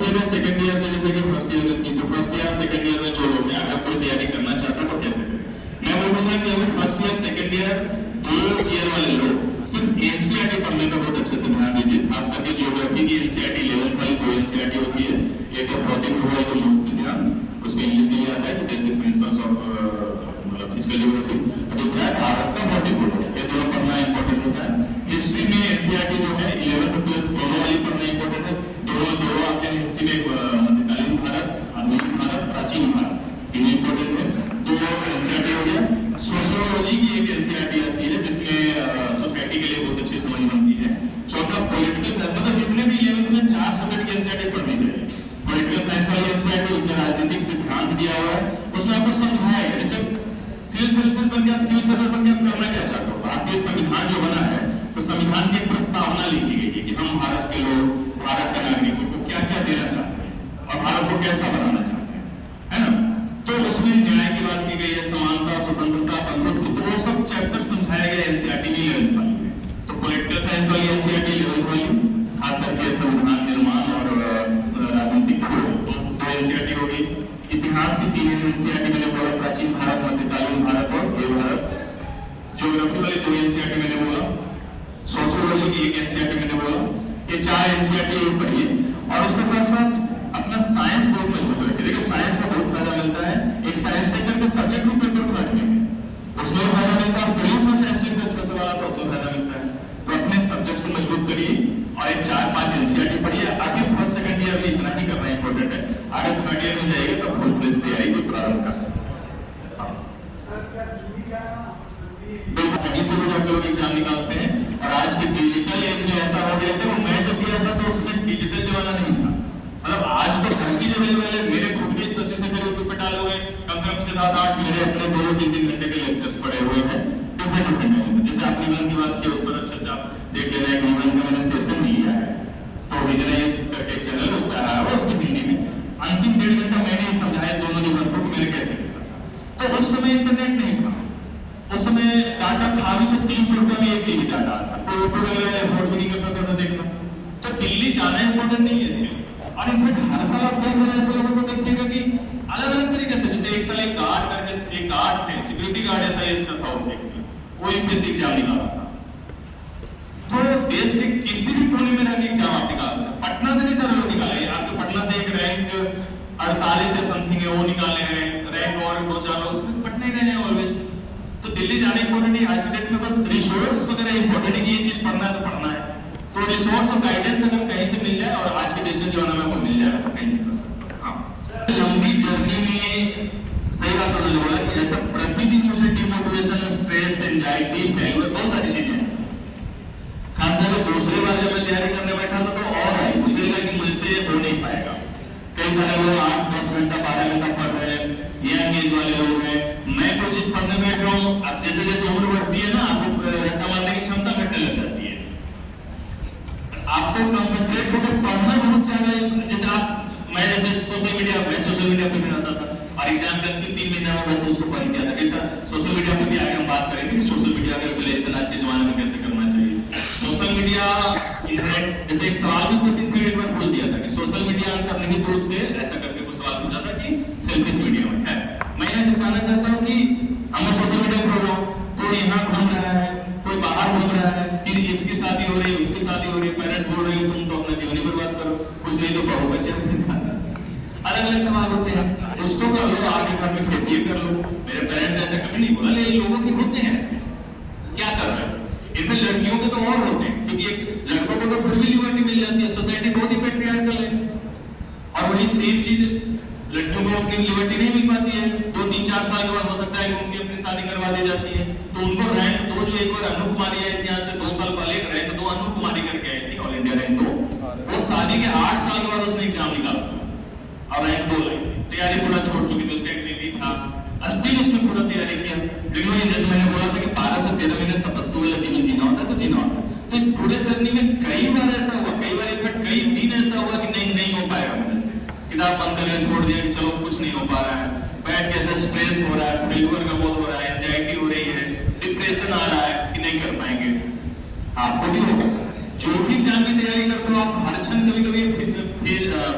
कोई सेकंड ईयर में, जैसे कि फर्स्ट ईयर में थी, तो फर्स्ट ईयर सेकंड ईयर में जो लोग हैं, अगर कोई तैयारी करना चाहता तो कैसे करें। मैं बोलूंगा कि अगर first year second year 2 year वाले लोग सिर्फ एनसीईआरटी पढ़ने का बहुत अच्छे से ध्यान दीजिए, खास करके ज्योग्राफी की एनसीईआरटी 11 वाली 2 एनसीईआरटी होती है, एक है भौतिक भूगोल को नोट से ध्यान, उसमें इंग्लिश नहीं आता है, बेसिक प्रिंसिपल्स ऑफ मतलब फिजिकल ज्योग्राफी। दूसरा है भारत का भौतिक भूगोल, ये दोनों पढ़ना इंपॉर्टेंट होता है। हिस्ट्री में एनसीईआरटी जो है 11th और 12th दोनों वाली पढ़ना इंपॉर्टेंट है। दोनों आपके हिस्ट्री में मध्यकालीन भारत, आधुनिक भारत, प्राचीन भारत, तीनों इंपॉर्टेंट है। तो एनसीईआरटी हो गया। सोशियोलॉजी की एक एनसीईआरटी आती है जिसमें सोसाइटी के लिए बहुत अच्छी समझ बनती है। चौथा पॉलिटिकल साइंस, मतलब जितने भी 11th में 4 सब्जेक्ट की एनसीईआरटी पढ़नी चाहिए। पॉलिटिकल साइंस वाली एनसीईआरटी, उसमें राजनीतिक सिद्धांत दिया हुआ है, उसमें आपको समझाया है जैसे सिविल सर्विसेज बन के आप सिविल सर्वेंट बन के आप करना क्या चाहते हो। भारतीय संविधान जो बना है, तो संविधान की एक प्रस्तावना लिखी गई है कि हम भारत के लोग, भारत के नागरिकों को क्या क्या देना चाहते हैं और भारत को कैसा बनाना चाहते हैं, है ना। तो उसमें न्याय की बात की गई है, समानता, स्वतंत्रता, बंधुत्व, तो वो सब चैप्टर समझाया गया एनसीईआरटी की 11th वाली में। तो पॉलिटिकल साइंस वाली एनसीईआरटी 11th वाली, खास करके संविधान निर्माण और राजनीतिक दो एनसीईआरटी हो गई। इतिहास की 3 एनसीईआरटी मैंने बोला, प्राचीन भारत, मध्यकालीन भारत और ये भारत। ज्योग्राफी वाली 2 एनसीईआरटी मैंने बोला, सोशियोलॉजी की 1 एनसीईआरटी मैंने बोला। ये 4 एनसीईआरटी पढ़िए और उसके साथ साथ अपना साइंस बहुत मजबूत रखिए। देखिए साइंस का बहुत फायदा मिलता है, एक साइंस टेक करके सब्जेक्ट ग्रुप पेपर काटने में, उसमें फायदा मिलता है। प्रीलिम्स में साइंस टेक से अच्छा सवाल आता है, उसमें फायदा मिलता है। तो अपने सब्जेक्ट को मजबूत करिए और एक 4-5 एनसीईआरटी पढ़िए। आगे फर्स्ट सेकंड ईयर में इतना ही करना इंपॉर्टेंट है, आगे थर्ड ईयर में जाएगा तो फुल फ्लेज तैयारी को प्रारंभ कर सकते हैं। बिल्कुल कहीं से भी जब लोग एग्जाम निकालते हैं, और आज के डिजिटल एज में ऐसा हो गया था, मैं जब गया था तो उसमें डिजिटल जमाना नहीं था। मतलब आज तो हर चीज अवेलेबल है, मेरे खुद भी 80 से करीब यूट्यूब पे डाले हुए कम से कम 6-7-8 मेरे अपने 2-3 घंटे के लेक्चर्स पड़े हुए हैं डिफरेंट। जैसे आपने निबंध की बात की, उस पर अच्छे से आप देख लेना। एक निबंध का मैंने सेशन लिया है, तो विजनस करके एक चैनल उस पर आया हुआ, उसमें हिंदी में अंतिम 1.5 घंटा मैंने समझाया दोनों निबंध को कि मैंने कैसे लिखा था। तो उस समय इंटरनेट नहीं था, उस समय डाटा था भी तो 300 रुपये में 1 GB डाटा था, तो अफोर्ड भी नहीं कर सकता था देखना। तो दिल्ली जाना इंपॉर्टेंट नहीं है इसके। और इनफैक्ट हर साल आप कई सारे ऐसे लोगों को देखिएगा कि अलग अलग तरीके से, जैसे एक साल एक गार्ड करके एक गार्ड थे, सिक्योरिटी गार्ड ऐसा इसका था, वो यूपीएससी एग्जाम निकाला था। तो देश के किसी भी कोने में रहकर एग्जाम आप निकाल सकते हैं। पटना से नहीं सारे लोग निकाले, आपके पटना से एक रैंक 48 या समथिंग है वो निकाले हैं, रैंक और 2-4 लोग सिर्फ पटना ही रहे हैं ऑलवेज। तो दिल्ली जाना इंपॉर्टेंट नहीं, आज के डेट में बस रिसोर्स वगैरह इंपॉर्टेंट है कि ये चीज पढ़ना है तो पढ़ना है। तो रिसोर्स और गाइडेंस अगर कहीं से मिल जाए, और आज के डिजिटल जमाने में आपको मिल जाएगा, तो कहीं से कर सकते हैं। हाँ, लंबी जर्नी में सही बात होने लगा कि जैसा प्रतिदिन मुझे डिमोटिवेशन, स्ट्रेस, एंजाइटी, फेलियर, बहुत सारी चीजें, खास करके दूसरे बार जब मैं तैयारी करने बैठा था तो और आई, मुझे लगा कि मुझसे हो नहीं पाएगा। कई सारे लोग 8-10 घंटा 12 घंटा पढ़ रहे हैं, यंग एज वाले लोग हैं, मैं कोई चीज पढ़ने बैठ रहा हूँ। अब जैसे जैसे उम्र बढ़ती है ना, आपको रट्टा मारने की क्षमता घटने लग जाती है, आपको कंसंट्रेट होकर पढ़ना बहुत चाहिए। जैसे मैं जैसे सोशल मीडिया पे भी रहता था और एग्जाम के 3 महीने में वैसे उसको पढ़ लिया था। कैसा सोशल मीडिया पे भी आगे हम बात करेंगे कि सोशल मीडिया का यूटिलाइजेशन आज के जमाने में कैसे करना चाहिए। सोशल मीडिया इंटरनेट, जैसे एक सवाल भी क्वेश्चन पीरियड में बोल दिया था कि सोशल मीडिया अंतर्निहित रूप से ऐसा करके कुछ सवाल पूछा था कि सेल्फिश मीडिया में है। मैं यहाँ कहना चाहता हूँ कि हमें सोशल मीडिया पर हो, कोई यहाँ घूम रहा है, कोई बाहर घूम रहा है, कि इसकी शादी हो रही है, उसकी शादी हो रही है, पेरेंट्स बोल रहे हैं तुम तो अपना जीवन ही बर्बाद करो, कुछ नहीं तो पढ़ो बच्चे। अलग अलग सवाल होते हैं, कुछ तो कर लो, आगे घर में खेती कर लो। मेरे पेरेंट्स ने ऐसा कभी नहीं बोला, लेकिन लोगों के होते हैं ऐसे, क्या कर रहे हैं इनमें लड़कियों के तो और होते हैं, क्योंकि एक लड़कों को तो फिर भी लिबर्टी मिल जाती है, सोसाइटी बहुत ही पेट्रियार्कल है। और वही सेम चीज लड़कियों को अपनी लिबर्टी नहीं मिल पाती है, 2-3-4 साल के बाद हो सकता है कि उनकी अपनी शादी करवा दी जाती है, तो उनको रैंक 2 जो एक बार अनु कुमारी आई थी यहाँ से 2 साल पहले, एक रैंक 2 अनु कुमारी करके आई थी, ऑल इंडिया रैंक 2, वो शादी के 8 साल के बाद उसने एग्जाम निकाला और रैंक 2 लाई, तैयारी पूरा छोड़ चुकी थी, उसका एक बेबी था, स्टिल उसने पूरा तैयारी किया। लेकिन जैसे मैंने बोला था कि 12 से 13 महीने तपस्या वाला जीवन जीना होता है, तो जीना होता है। तो इस पूरे जर्नी में कई बार ऐसा हुआ, कई बार इनफैक्ट कई दिन ऐसा हुआ कि नहीं हो पाएगा मेरे से, किताब बंद करके छोड़ दिया कि चलो कुछ नहीं हो पा रहा है, बैठ के ऐसा स्ट्रेस हो रहा है, फेलियर का बहुत हो रहा है, एंजाइटी हो रही है, डिप्रेशन आ रहा है कि नहीं कर पाएंगे। आपको भी होगा, जो भी एग्जाम की तैयारी करते हो आप हर क्षण कभी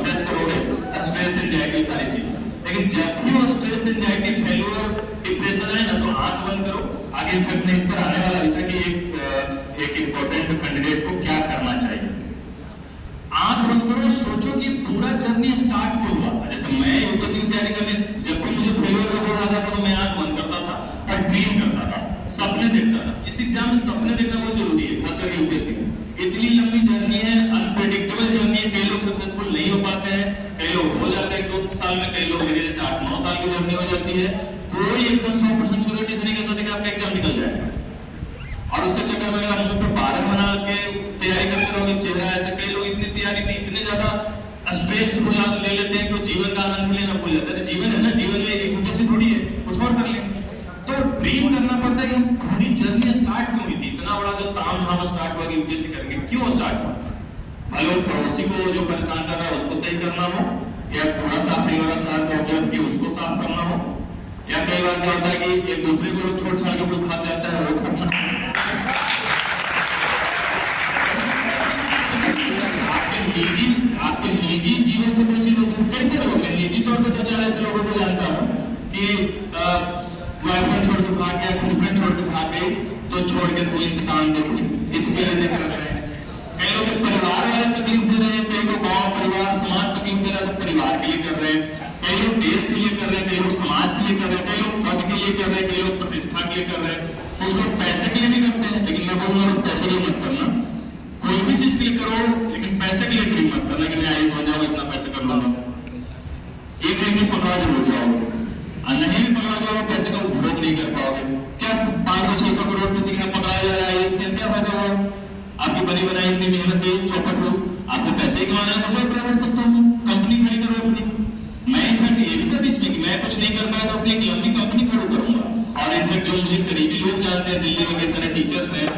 फेस करोगे स्ट्रेस, एंजाइटी, सारी चीजें। लेकिन जब भी वो स्ट्रेस, एंजाइटी, फेलियर, डिप्रेशन आए ना, तो आंख बंद करो। आगे इनफैक्ट मैं इस पर आने वाला था कि एक इंपॉर्टेंट कैंडिडेट को क्या करना चाहिए। आंख बंद करो, सोचो कि पूरा जर्नी स्टार्ट क्यों हुआ था। जैसे मैं यूपीएससी की तैयारी करने, जब भी मुझे फेलियर का बहुत आता था तो मैं आंख बंद करता था और ड्रीम करता था, सपने देखता था। इस एग्जाम में सपने देखना बहुत जरूरी है, खासकर यूपीएससी में। इतनी लंबी जर्नी है, अनप्रेडिक्टेबल जर्नी है, कई लोग सक्सेसफुल नहीं हो पाते हैं, कई लोग हो जाते हैं 2 साल में, कई लोग मेरे जैसे 8-9 साल की जर्नी हो जाती है। कोई एकदम 100% श्योरिटी से नहीं कह सकते कि आपका एग्जाम निकल जाएगा। और उसके चक्कर में अगर मुंह पे बारह बना के तैयारी करते रहोगे, चेहरा ऐसे, कई लोग इतनी तैयारी में इतने ज्यादा स्ट्रेस ले लेते हैं कि जीवन का आनंद लेना भूल जाते हैं। जीवन है ना, जीवन में एक उद्देश्य थोड़ी है, कुछ और कर लेंगे। तो ड्रीम करना पड़ता है कि हम पूरी जर्नी स्टार्ट क्यों हुई थी, इतना बड़ा जो तामझाम स्टार्ट हुआ कि यूपीएससी करके क्यों स्टार्ट हुआ। भले पड़ोसी को जो परेशान कर रहा है उसको सही करना हो, या पूरा साफ नहीं हो रहा साथ को ऑब्जर्व किया उसको साफ करना हो, या कई बार क्या होता है कि एक दूसरे को लोग छोड़ छाड़ के कोई भाग जाता है, वो करना। आपके निजी जीवन से कोई चीज हो सकती है। कैसे लोग हैं निजी तौर पर, 2-4 ऐसे लोगों को जानता हूँ कि बॉयफ्रेंड छोड़ के भाग गया, गर्लफ्रेंड छोड़ के भाग गई, तो छोड़ के तू इंतकाम देखी, इसके लिए कर रहे हैं। कई लोग परिवार वाले तकलीफ दे रहे हैं, कई लोग गाँव परिवार समाज तकलीफ दे रहा है तो परिवार के लिए कर रहे हैं, कई लोग देश के लिए कर रहे हैं, कई लोग समाज के लिए कर रहे हैं, कई लोग पद के लिए कर रहे हैं, कई लोग प्रतिष्ठा के लिए कर रहे हैं, कुछ लोग पैसे के लिए भी करते हैं। लेकिन मैं बोलूँगा पैसे के लिए मत करना, कोई भी चीज के लिए करो, लेकिन पैसे के लिए ड्रीम मत करना कि मैं आईएएस बन जाऊंगा, इतना पैसे कर लूंगा। एक दिन में पकड़ा जरूर जाओगे, और नहीं भी पकड़ा जाओगे पैसे का उपभोग नहीं कर पाओगे। क्या 500-600 करोड़ किसी के पकड़ा जाए आईएएस में, क्या फायदा हुआ? आपकी बनी बनाई इतनी मेहनत गई चौपट हो, आपको पैसे ही कमाना है, मुझे प्राइवेट सेक्टर में कंपनी खड़ी करो अपनी। मैं इनफैक्ट ये भी था बीच में कि मैं कुछ नहीं कर पाया तो अपनी एक लंबी कंपनी खड़ी करूंगा। और इनफैक्ट जो मुझे करीबी लोग जानते हैं, दिल्ली में कई सारे टीचर्स हैं,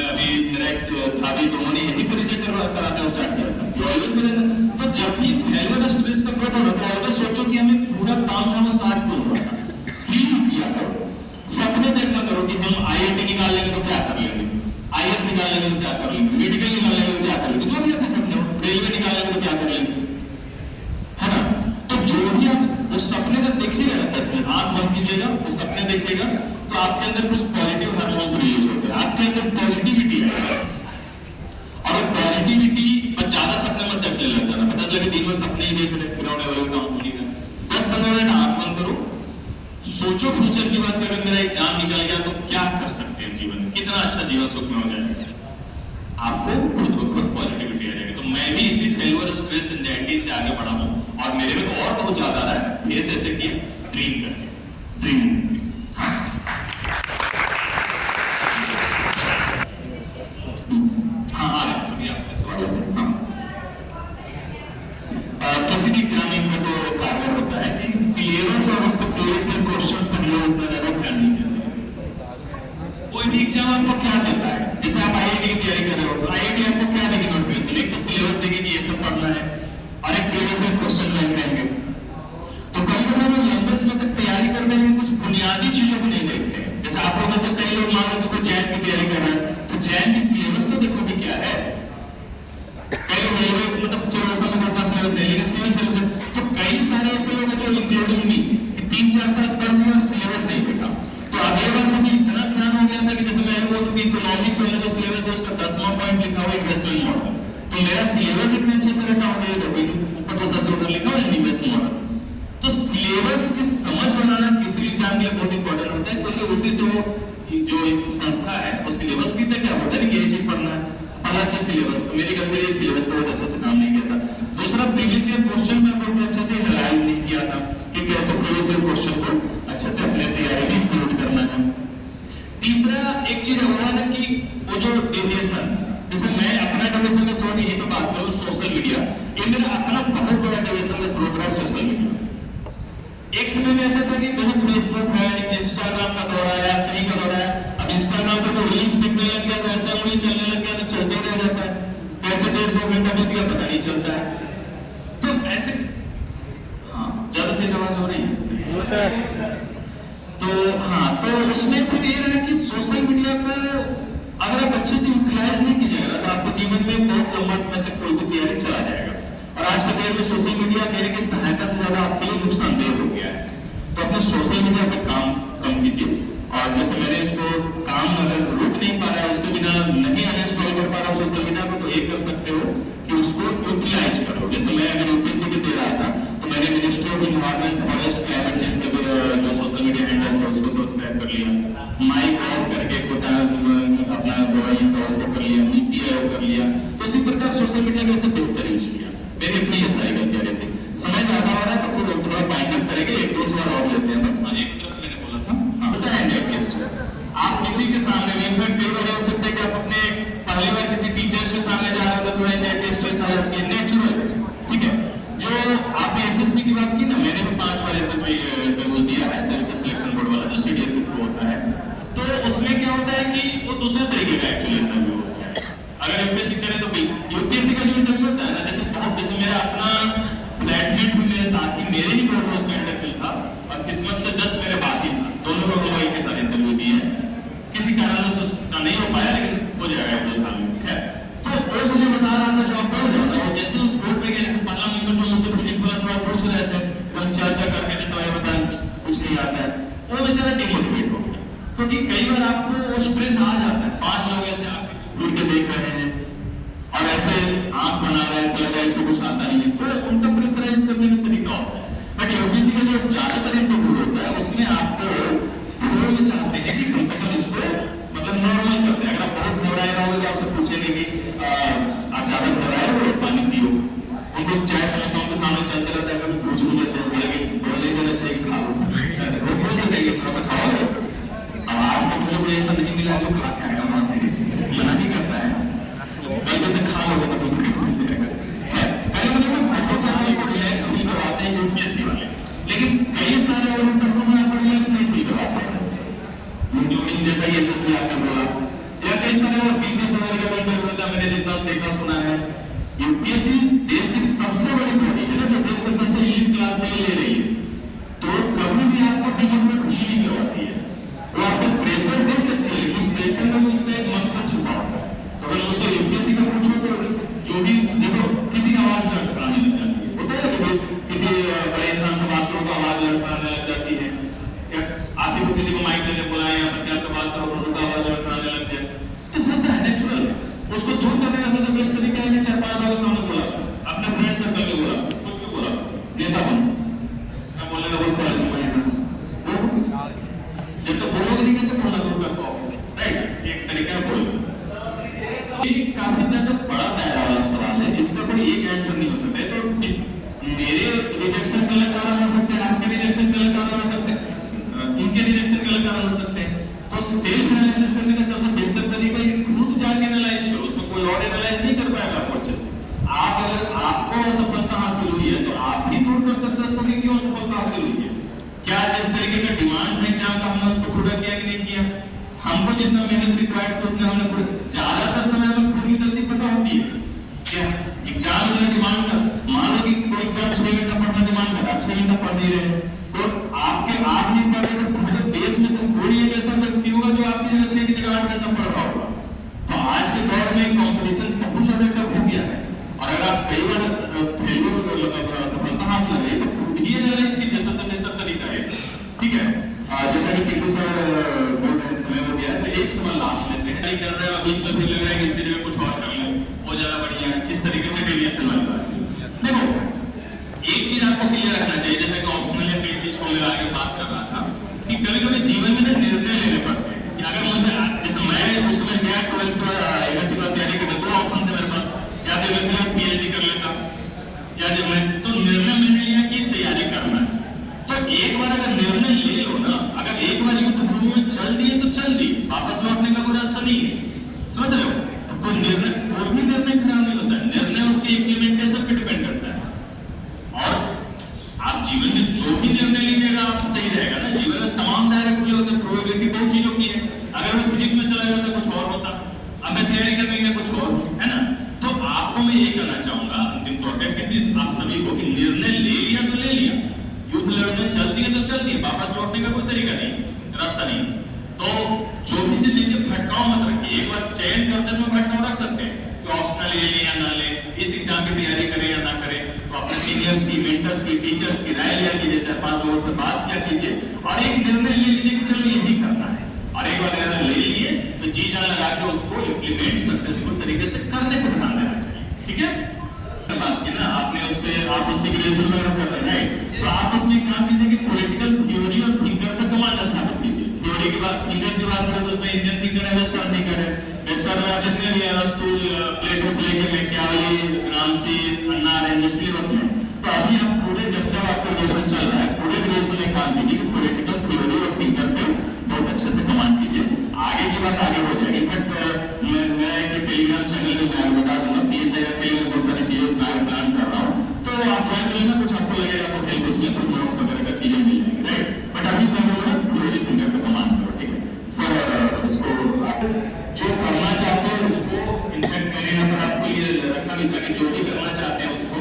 अभी मेरा एक था भी, तो उन्होंने यही परिचय कराते स्टार्ट किया था। तो जब भी फेलियर स्ट्रेस का फ्रंट हो रहा है तो सोचो कि हमें पूरा तामझाम स्टार्ट क्यों हो रहा है, ड्रीम किया करो, सपने देखना करो कि हम आईआईटी निकाल लेंगे तो क्या कर लेंगे, आईएएस निकाल लेंगे तो क्या कर लेंगे, मेडिकल निकाल लेंगे तो क्या कर लेंगे, जो भी अपने सपने हो, रेलवे निकाल लेंगे तो क्या कर लेंगे, है ना। तो जो भी आप उस सपने से देखिएगा ना, 10 मिनट आंख बंद कीजिएगा, वो सपने देखिएगा तो आपके अंदर कुछ पॉजिटिव हार्मोन्स रिलीज होते हैं, आपके अंदर पॉजिटिविटी है। और पॉजिटिविटी पर ज्यादा सपने मत देखने लग जाना, पता चले दिन भर सपने ही देख रहे, पूरा होने वाला काम होने का। 10-15 मिनट आंख बंद करो, सोचो फ्यूचर की बात करें, मेरा एग्जाम निकल गया तो क्या कर सकते हैं जीवन में, कितना अच्छा जीवन सुख में हो जाएगा, आपको खुद ब खुद पॉजिटिविटी आ जाएगी। तो मैं भी इसी फेलियर, स्ट्रेस, एंजाइटी से आगे बढ़ा हूँ, और मेरे में और बहुत ज्यादा आ रहा है। ये ऐसे किया ड्रीम करके, ड्रीम। किसी भी एग्जाम में तो कारगर होता है कि सिलेबस और उसके प्रीवियस ईयर क्वेश्चंस पर लोग उतना ज्यादा ध्यान नहीं देते। कोई भी एग्जाम आपको क्या देता है, जैसे आप आईआईटी की तैयारी कर रहे हो तो आईआईटी आपको क्या देगी नोटिफिकेशन, एक तो सिलेबस देगी कि ये सब पढ़ना है, और एक प्रीवियस ईयर क्वेश्चन बैंक रहेंगे। तो कभी कभी लोग लंबे समय तक तैयारी करते हैं, कुछ बुनियादी चीजों को नहीं देखते। जैसे आप लोग में से कई लोग मान लो तो कोई जैन की तैयारी कर रहे हैं, तो जैन की सिलेबस तो देखो कि क्या है। कई लोग मतलब चलो समझ आता सिलेबस नहीं, लेकिन सिलेबस है तो कई सारे ऐसे लोग हैं जो इंक्लूडिंग भी 3-4 साल पढ़ लिए और सिलेबस नहीं देखा। तो अगले बार मुझे इतना ध्यान हो गया था कि जैसे मैं बोलूं कि इकोनॉमिक्स वाला जो सिलेबस है उसका 10वां पॉइंट लिखा हुआ इन्वेस्टमेंट मॉडल, तो मेरा सिलेबस इतने अच्छे से रखा हो गया तो ऊपर तो सबसे ऊपर लिखा हुआ इन्वेस्टमेंट मॉडल। तो सिलेबस की समझ बनाना किसी भी एग्जाम के लिए बहुत इंपॉर्टेंट होता है, क्योंकि उसी से वो जो एक संस्था है वो सिलेबस की तरह क्या होता है कि ये चीज पढ़ना है, पहला चीज सिलेबस, तो मेरी गलती रही, सिलेबस बहुत अच्छे से काम नहीं किया था। दूसरा प्रीवियस ईयर क्वेश्चन पेपर को अच्छे से एनालाइज नहीं किया था कि कैसे प्रीवियस ईयर क्वेश्चन को अच्छे से अपने तैयारी में इंक्लूड करना है। तीसरा एक चीज हुआ ना कि वो जो डेविएशन, जैसे मैं अपना डेविएशन का स्रोत यही तो बात करूं, सोशल मीडिया, ये मेरा अपना बहुत बड़ा डेविएशन का स्रोत रहा सोशल मीडिया। एक समय में ऐसा था कि जैसे फेसबुक है, इंस्टाग्राम का दौर आया, कहीं का दौर आया, अब इंस्टाग्राम पर कोई रील्स दिखने लग गया तो ऐसे उंगली चलने लग गया तो चलते रह जाता है, कैसे 1.5-2 घंटा बीत गया पता नहीं चलता है। तो ऐसे हाँ ज्यादा तेज आवाज हो रही है तो हाँ, तो उसमें फिर ये रहा कि सोशल मीडिया को अगर आप अच्छे से यूटिलाइज नहीं कीजिएगा तो आपके जीवन में बहुत लंबा समय तक कोई भी तैयारी चला जाएगा। और आज के दौर में सोशल मीडिया मेरे की सहायता से ज्यादा आपके लिए नुकसानदेह हो गया है। तो अपने सोशल मीडिया पे काम कम कीजिए। और जैसे मैंने इसको काम अगर रुक नहीं पा रहा है, उसके बिना नहीं अनइंस्टॉल कर पा रहा सोशल मीडिया को, तो एक कर सकते हो कि उसको यूटिलाइज करो। जैसे मैं अगर यूपीएससी के दे रहा था तो मैंने ministry of environment forest climate change के जो सोशल मीडिया हैंडल्स है उसको सब्सक्राइब कर लिया, माई गॉव करके होता है अपना गवर्नमेंट का उसको कर लिया, नीति आयोग कर लिया। तो इसी प्रकार सोशल मीडिया कैसे बेहतर यूज किया। मेरी अपनी ये सारी गलतियां रहती। समय ज्यादा हो रहा है तो फिर थोड़ा बाइंड अप करेंगे, एक दो सवाल और लेते हैं बस। एक तरफ मैंने बोला था होता है एंजाइटी स्ट्रेस, आप किसी के सामने में इनफैक्ट कई बार हो सकता है कि आप अपने पहली बार किसी टीचर के सामने जा रहे हो तो थोड़ा एंजाइटी स्ट्रेस आ जाती है, नेचुरल, ठीक है। जो आपने एसएसबी की बात की ना, मैंने तो 5 बार एसएसबी इंटरव्यू दिया है, सर्विसेज सिलेक्शन बोर्ड वाला जो सीडीएस के थ्रू होता है। तो उसमें क्या होता है कि वो दूसरे तरीके का एक्चुअली इंटरव्यू होता है। अगर यूपीएससी करें तो यूपीएससी का जो इंटरव्यू होता है ना, जैसे मेरा अपना फ्लैटमेट भी मेरे साथ ही मेरे ही बोर्ड में उसका इंटरव्यू था और किस्मत से जस्ट मेरे बाकी था, दोनों को वही के साथ इंटरव्यू दिए हैं। किसी कारण से उसका नहीं हो पाया लेकिन हो जाएगा 1-2 साल में, है। तो वो मुझे बता रहा था जो आप बोल रहे हो ना, वो जैसे उस बोर्ड पे गए, जैसे 15 मिनट जो मुझसे फिजिक्स वाला सवाल पूछ रहे थे, हम चर्चा करके जैसे मैंने बताया कुछ नहीं आता है, वो बेचारा डिमोटिवेट हो गया। क्योंकि कई बार आपको वो स्ट्रेस आ जाता है, 5 लोग ऐसे घूर के देख रहे हैं और ऐसे आंख बना रहा है, ऐसा लग रहा है इसको कुछ आता नहीं है, तो उनका प्रेशराइज करने का तरीका होता है। बट यूपीएससी का जो ज्यादातर इंटरव्यू होता है उसमें आपको थोड़ा में चाहते हैं कि कम से कम इसको मतलब नॉर्मल करते हैं। अगर आप बहुत घबराए रहोगे तो आपसे पूछेंगे कि आप ज्यादा घबराए हो, पानी पियो। उन लोग चाय समस्याओं के सामने चलते रहते हैं, कभी पूछ भी लेते हैं, बोलेंगे बोल नहीं देना चाहिए खा लो, वो बोल देते हैं समोसा खाओगे। अब आज तक मुझे कोई ऐसा नहीं मिला जो खा के आएगा वहां से, मना नहीं करता है, पहले से खा लोगे तो रिलैक्स फील करवाते हैं यूपीएससी वाले, लेकिन कई सारे और इंटरव्यू में आपको रिलैक्स नहीं फील करवाते हैं, इंक्लूडिंग जैसा कि एसएससी आपने बोला या कई सारे और बीसीएस वगैरह का इंटरव्यू होता है। मैंने जितना देखा सुना है, यूपीएससी देश की सबसे बड़ी बॉडी है ना, जो देश के सबसे एलीट क्लास में ले रही है, तो कभी भी आपको डिमोटिवेट फील नहीं करवाती है। वो आपको प्रेशर दे सकती है लेकिन उस प्रेशर में उसका एक मकसद छुपा होता है। तो अगर मुझसे यूपीएससी का पूछो तो जो भी जैसे किसी की आवाज लड़खड़ाने लग जाती है, होता है कि किसी बड़े इंसान से बात करो तो आवाज लड़खड़ाने लग जाती है, या आपको किसी को माइक देने बुलाया या फिर आपको बात करो तो आवाज लड़खड़ाने लग जाए, तो होता है नेचुरल। उसको दूर करने का सबसे बेस्ट तरीका है कि 4-5 लोगों के सामने बोला, अपने फ्रेंड सर्कल में बोला, कुछ भी बोला, नेता बनो, मैं बोलने का बहुत पहले समझ जब तक बोलोगे नहीं कैसे बोलना दूर कर पाओगे, राइट। एक तरीका है बोलना। काफी ज्यादा बड़ा दायरा वाला सवाल है, इसका कोई एक आंसर नहीं हो सकता है। तो इस मेरे रिजेक्शन गलत कारण हो सकते हैं, आपके रिजेक्शन गलत कारण हो सकते हैं, इनके रिजेक्शन गलत कारण हो सकते हैं। तो सेल्फ एनालिसिस करने का सबसे बेहतर तरीका है खुद जाके एनालाइज करो, उसमें कोई और एनालाइज नहीं कर पाएगा आपको अच्छे से। आप अगर आपको असफलता हासिल हुई है तो आप ही दूर कर सकते हो उसको कि क्यों असफलता हासिल हुई है, क्या जिस तरीके का डिमांड है एग्जाम का हमने उसको पूरा किया कि नहीं किया, हमको जितना मेहनत रिक्वायर्ड था उतना हमने पूरा। ज्यादातर समय हमें खुद की गलती पता होती है क्या एग्जाम इतना डिमांड कर, मान लो कि कोई एग्जाम 6 घंटा पढ़ना डिमांड कर, आप 6 घंटा पढ़ नहीं रहे तो आप नहीं पढ़ रहे तो पूरे देश में से कोई एक ऐसा व्यक्ति होगा जो आपकी जगह 6 की जगह 8 घंटा पढ़ रहा होगा। तो आज के दौर में कंपटीशन बहुत ज्यादा टफ हो गया है और अगर आप कई बार फेलियर सफलता हासिल कर रही तो खुद ही एनालाइज कीजिए, सबसे बेहतर तरीका है, ठीक है। जैसा कि टिप्पू सर बोल रहे समय हो गया तो एक सवाल लास्ट लेते हैं, नहीं कर रहे हो बीच में फिर लग रहा है कि इसकी जगह कुछ और कर ले वो ज्यादा बढ़िया है, इस तरीके से डेविएशन वाली बात है। देखो एक चीज आपको क्लियर रखना चाहिए, जैसे कि ऑप्शनल या कई चीज को मैं आगे बात कर रहा था कि कभी-कभी जीवन में निर्णय लेने पड़ते हैं कि अगर मुझे जैसे मैं उसमें गया 12th का एमएससी का तैयारी करने, दो ऑप्शन थे मेरे पास, या तो एमएससी में पीएचडी कर लेता, या जब मैं तो निर्णय मैंने लिया कि तैयारी करना है। तो एक बार अगर निर्णय ले लो ना, अगर एक बार युद्ध भूमि में चल दिए तो चल दिए, वापस लौटने का कोई रास्ता नहीं है, समझ रहे हो? तो कोई भी निर्णय खराब नहीं होता है, निर्णय उसके इम्प्लीमेंटेशन पे डिपेंड करता है। और आप जीवन में जो भी निर्णय लीजिएगा आप सही रहेगा ना। जीवन में तमाम दायरे खुले होते हैं, प्रोबेबिलिटी बहुत चीजों की है। अगर मैं फिजिक्स में चला जाता कुछ और होता, अब मैं तैयारी करने गया कुछ और, है ना? तो आपको मैं ये कहना चाहूंगा अंतिम तौर पे किसी आप सभी को कि निर्णय ले लिया तो ले लिया, युद्ध लड़ने चल दिए तो चल दिए, वापस लौटने का कोई तरीका नहीं, रास्ता नहीं। तो जो भी चीज लीजिए भटकाव मत रखिए। एक बार चयन करते समय भटकाव रख सकते हैं कि ऑप्शनल ले या ना ले, इस एग्जाम की तैयारी करें या ना करें, तो अपने सीनियर्स की, मेंटर्स की, टीचर्स की राय लिया कीजिए, 4-5 लोगों से बात किया कीजिए और एक निर्णय ले लीजिए कि चलो यही करना है। और एक बार निर्णय ले लिए तो जी जान लगा के उसको इम्प्लीमेंट सक्सेसफुल तरीके से करने पर ध्यान देना चाहिए, ठीक है? बात की ना आपने उससे, आप उससे ग्रेजुएशन वगैरह कर रहे हैं, तो आप उसमें काम कीजिए कि पॉलिटिकल थ्योरी और थिंकर पर कमांड स्थापित कीजिए। थ्योरी की बात, थिंकर्स की बात करें तो उसमें इंडियन थिंकर है, वेस्टर्न थिंकर है। वेस्टर्न में आप जितने भी अरस्तु, प्लेटो से लेकर मैकियावेली, ग्राम्सी, अन्ना अरेंज, सिलेबस में, तो अभी आप पूरे जब आपका ग्रेजुएशन चल रहा है, पूरे ग्रेजुएशन में काम कीजिए कि पॉलिटिकल थ्योरी और थिंकर पे बहुत अच्छे से कमांड कीजिए। आगे की बात आगे हो जाएगी। बट मैं एक टेलीग्राम चैनल में मैं बता दूंगा, 20,000 के लिए बहुत सारी चीजें उसमें प्लान कर रहा हूँ, तो आप ज्वाइन करेंगे, कुछ आपको लगेगा तो हेल्प उसमें कुछ नोट्स वगैरह का चीजें मिल जाएंगी, राइट? बट अभी तो हम थ्योरी थिंकर पे कमांड करो, ठीक है सर? उसको आप जो करना चाहते हैं उसको इनफैक्ट मैंने यहाँ पर आपको ये रखा भी था कि जो भी करना चाहते हैं उसको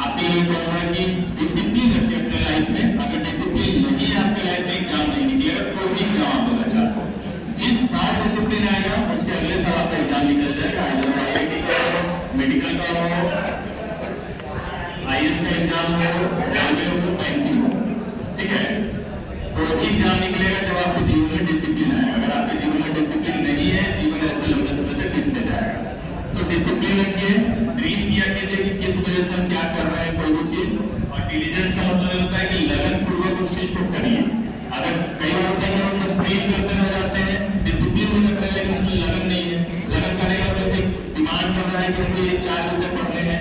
आपके लिए कहूँगा कि डिसिप्लिन रखिए अपने लाइफ में। अगर डिसिप्लिन नहीं है आपके लाइफ में, एग्जाम नहीं निकलेगा, कोई भी एग्जाम आप देना चाहते हो, जिस साल डिसिप्लिन आएगा उसके अगले साल आपका एग्जाम निकल जाएगा। IIT का हो, मेडिकल का हो, IAS का एग्जाम हो, रेलवे हो, बैंकिंग हो, ठीक है? कोई भी एग्जाम निकलेगा जब आपके जीवन में डिसिप्लिन आएगा। अगर आपके जीवन में डिसिप्लिन नहीं है, जीवन ऐसे लंबे समय तक बीतते जाएगा। तो डिसिप्लिन रखिए, ड्रीम किया कीजिए कि किस वजह से हम क्या कर रहे हैं कोई भी चीज, और डिलीजेंस का मतलब होता है कि लगन पूर्वक उस चीज को करिए। अगर कई बार होता है कि हम बस ड्रीम करते रह जाते हैं, डिसिप्लिन भी रख रहे हैं लेकिन उसमें लगन नहीं है। लगन करने का मतलब कि डिमांड कर रहा है कि हमको ये 4 विषय पढ़ने हैं,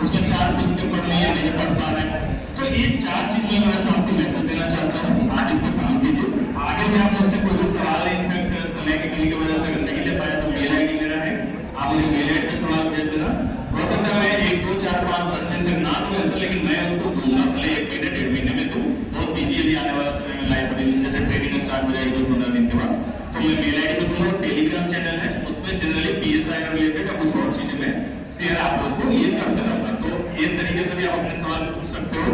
उसमें 4 पुस्तकें पढ़नी है, नहीं पढ़ पा रहे हैं। तो ये 4 चीज मैं वैसे आपको मैसेज देना चाहता हूँ, आप इस पर काम कीजिए। आगे भी आप मुझसे कोई भी सवाल इनफैक्ट समय की कमी की वजह से अगर नहीं ले पाया तो मेल ID मेरा है, आप मुझे मेल ID पे सवाल भेज देना। हो सकता है मैं 1, 2, 4, 5, 10 दिन तक ना दूं ऐसा, लेकिन मैं उसको दूंगा, भले 1 महीने 1.5 महीने में दूं। बहुत बिजी अभी आने वाला समय में लाइफ अभी जैसे ट्रेनिंग स्टार्ट हो जाएगी 10-15 दिन के बाद, तो मैं मेल ID पे दूंगा। टेलीग्राम चैनल है, उसमें जनरली PSI रिलेटेड या कुछ और चीजें मैं शेयर आप लोग को ये करता रहूंगा। तो ये तरीके से भी आप अपने सवाल पूछ सकते हो।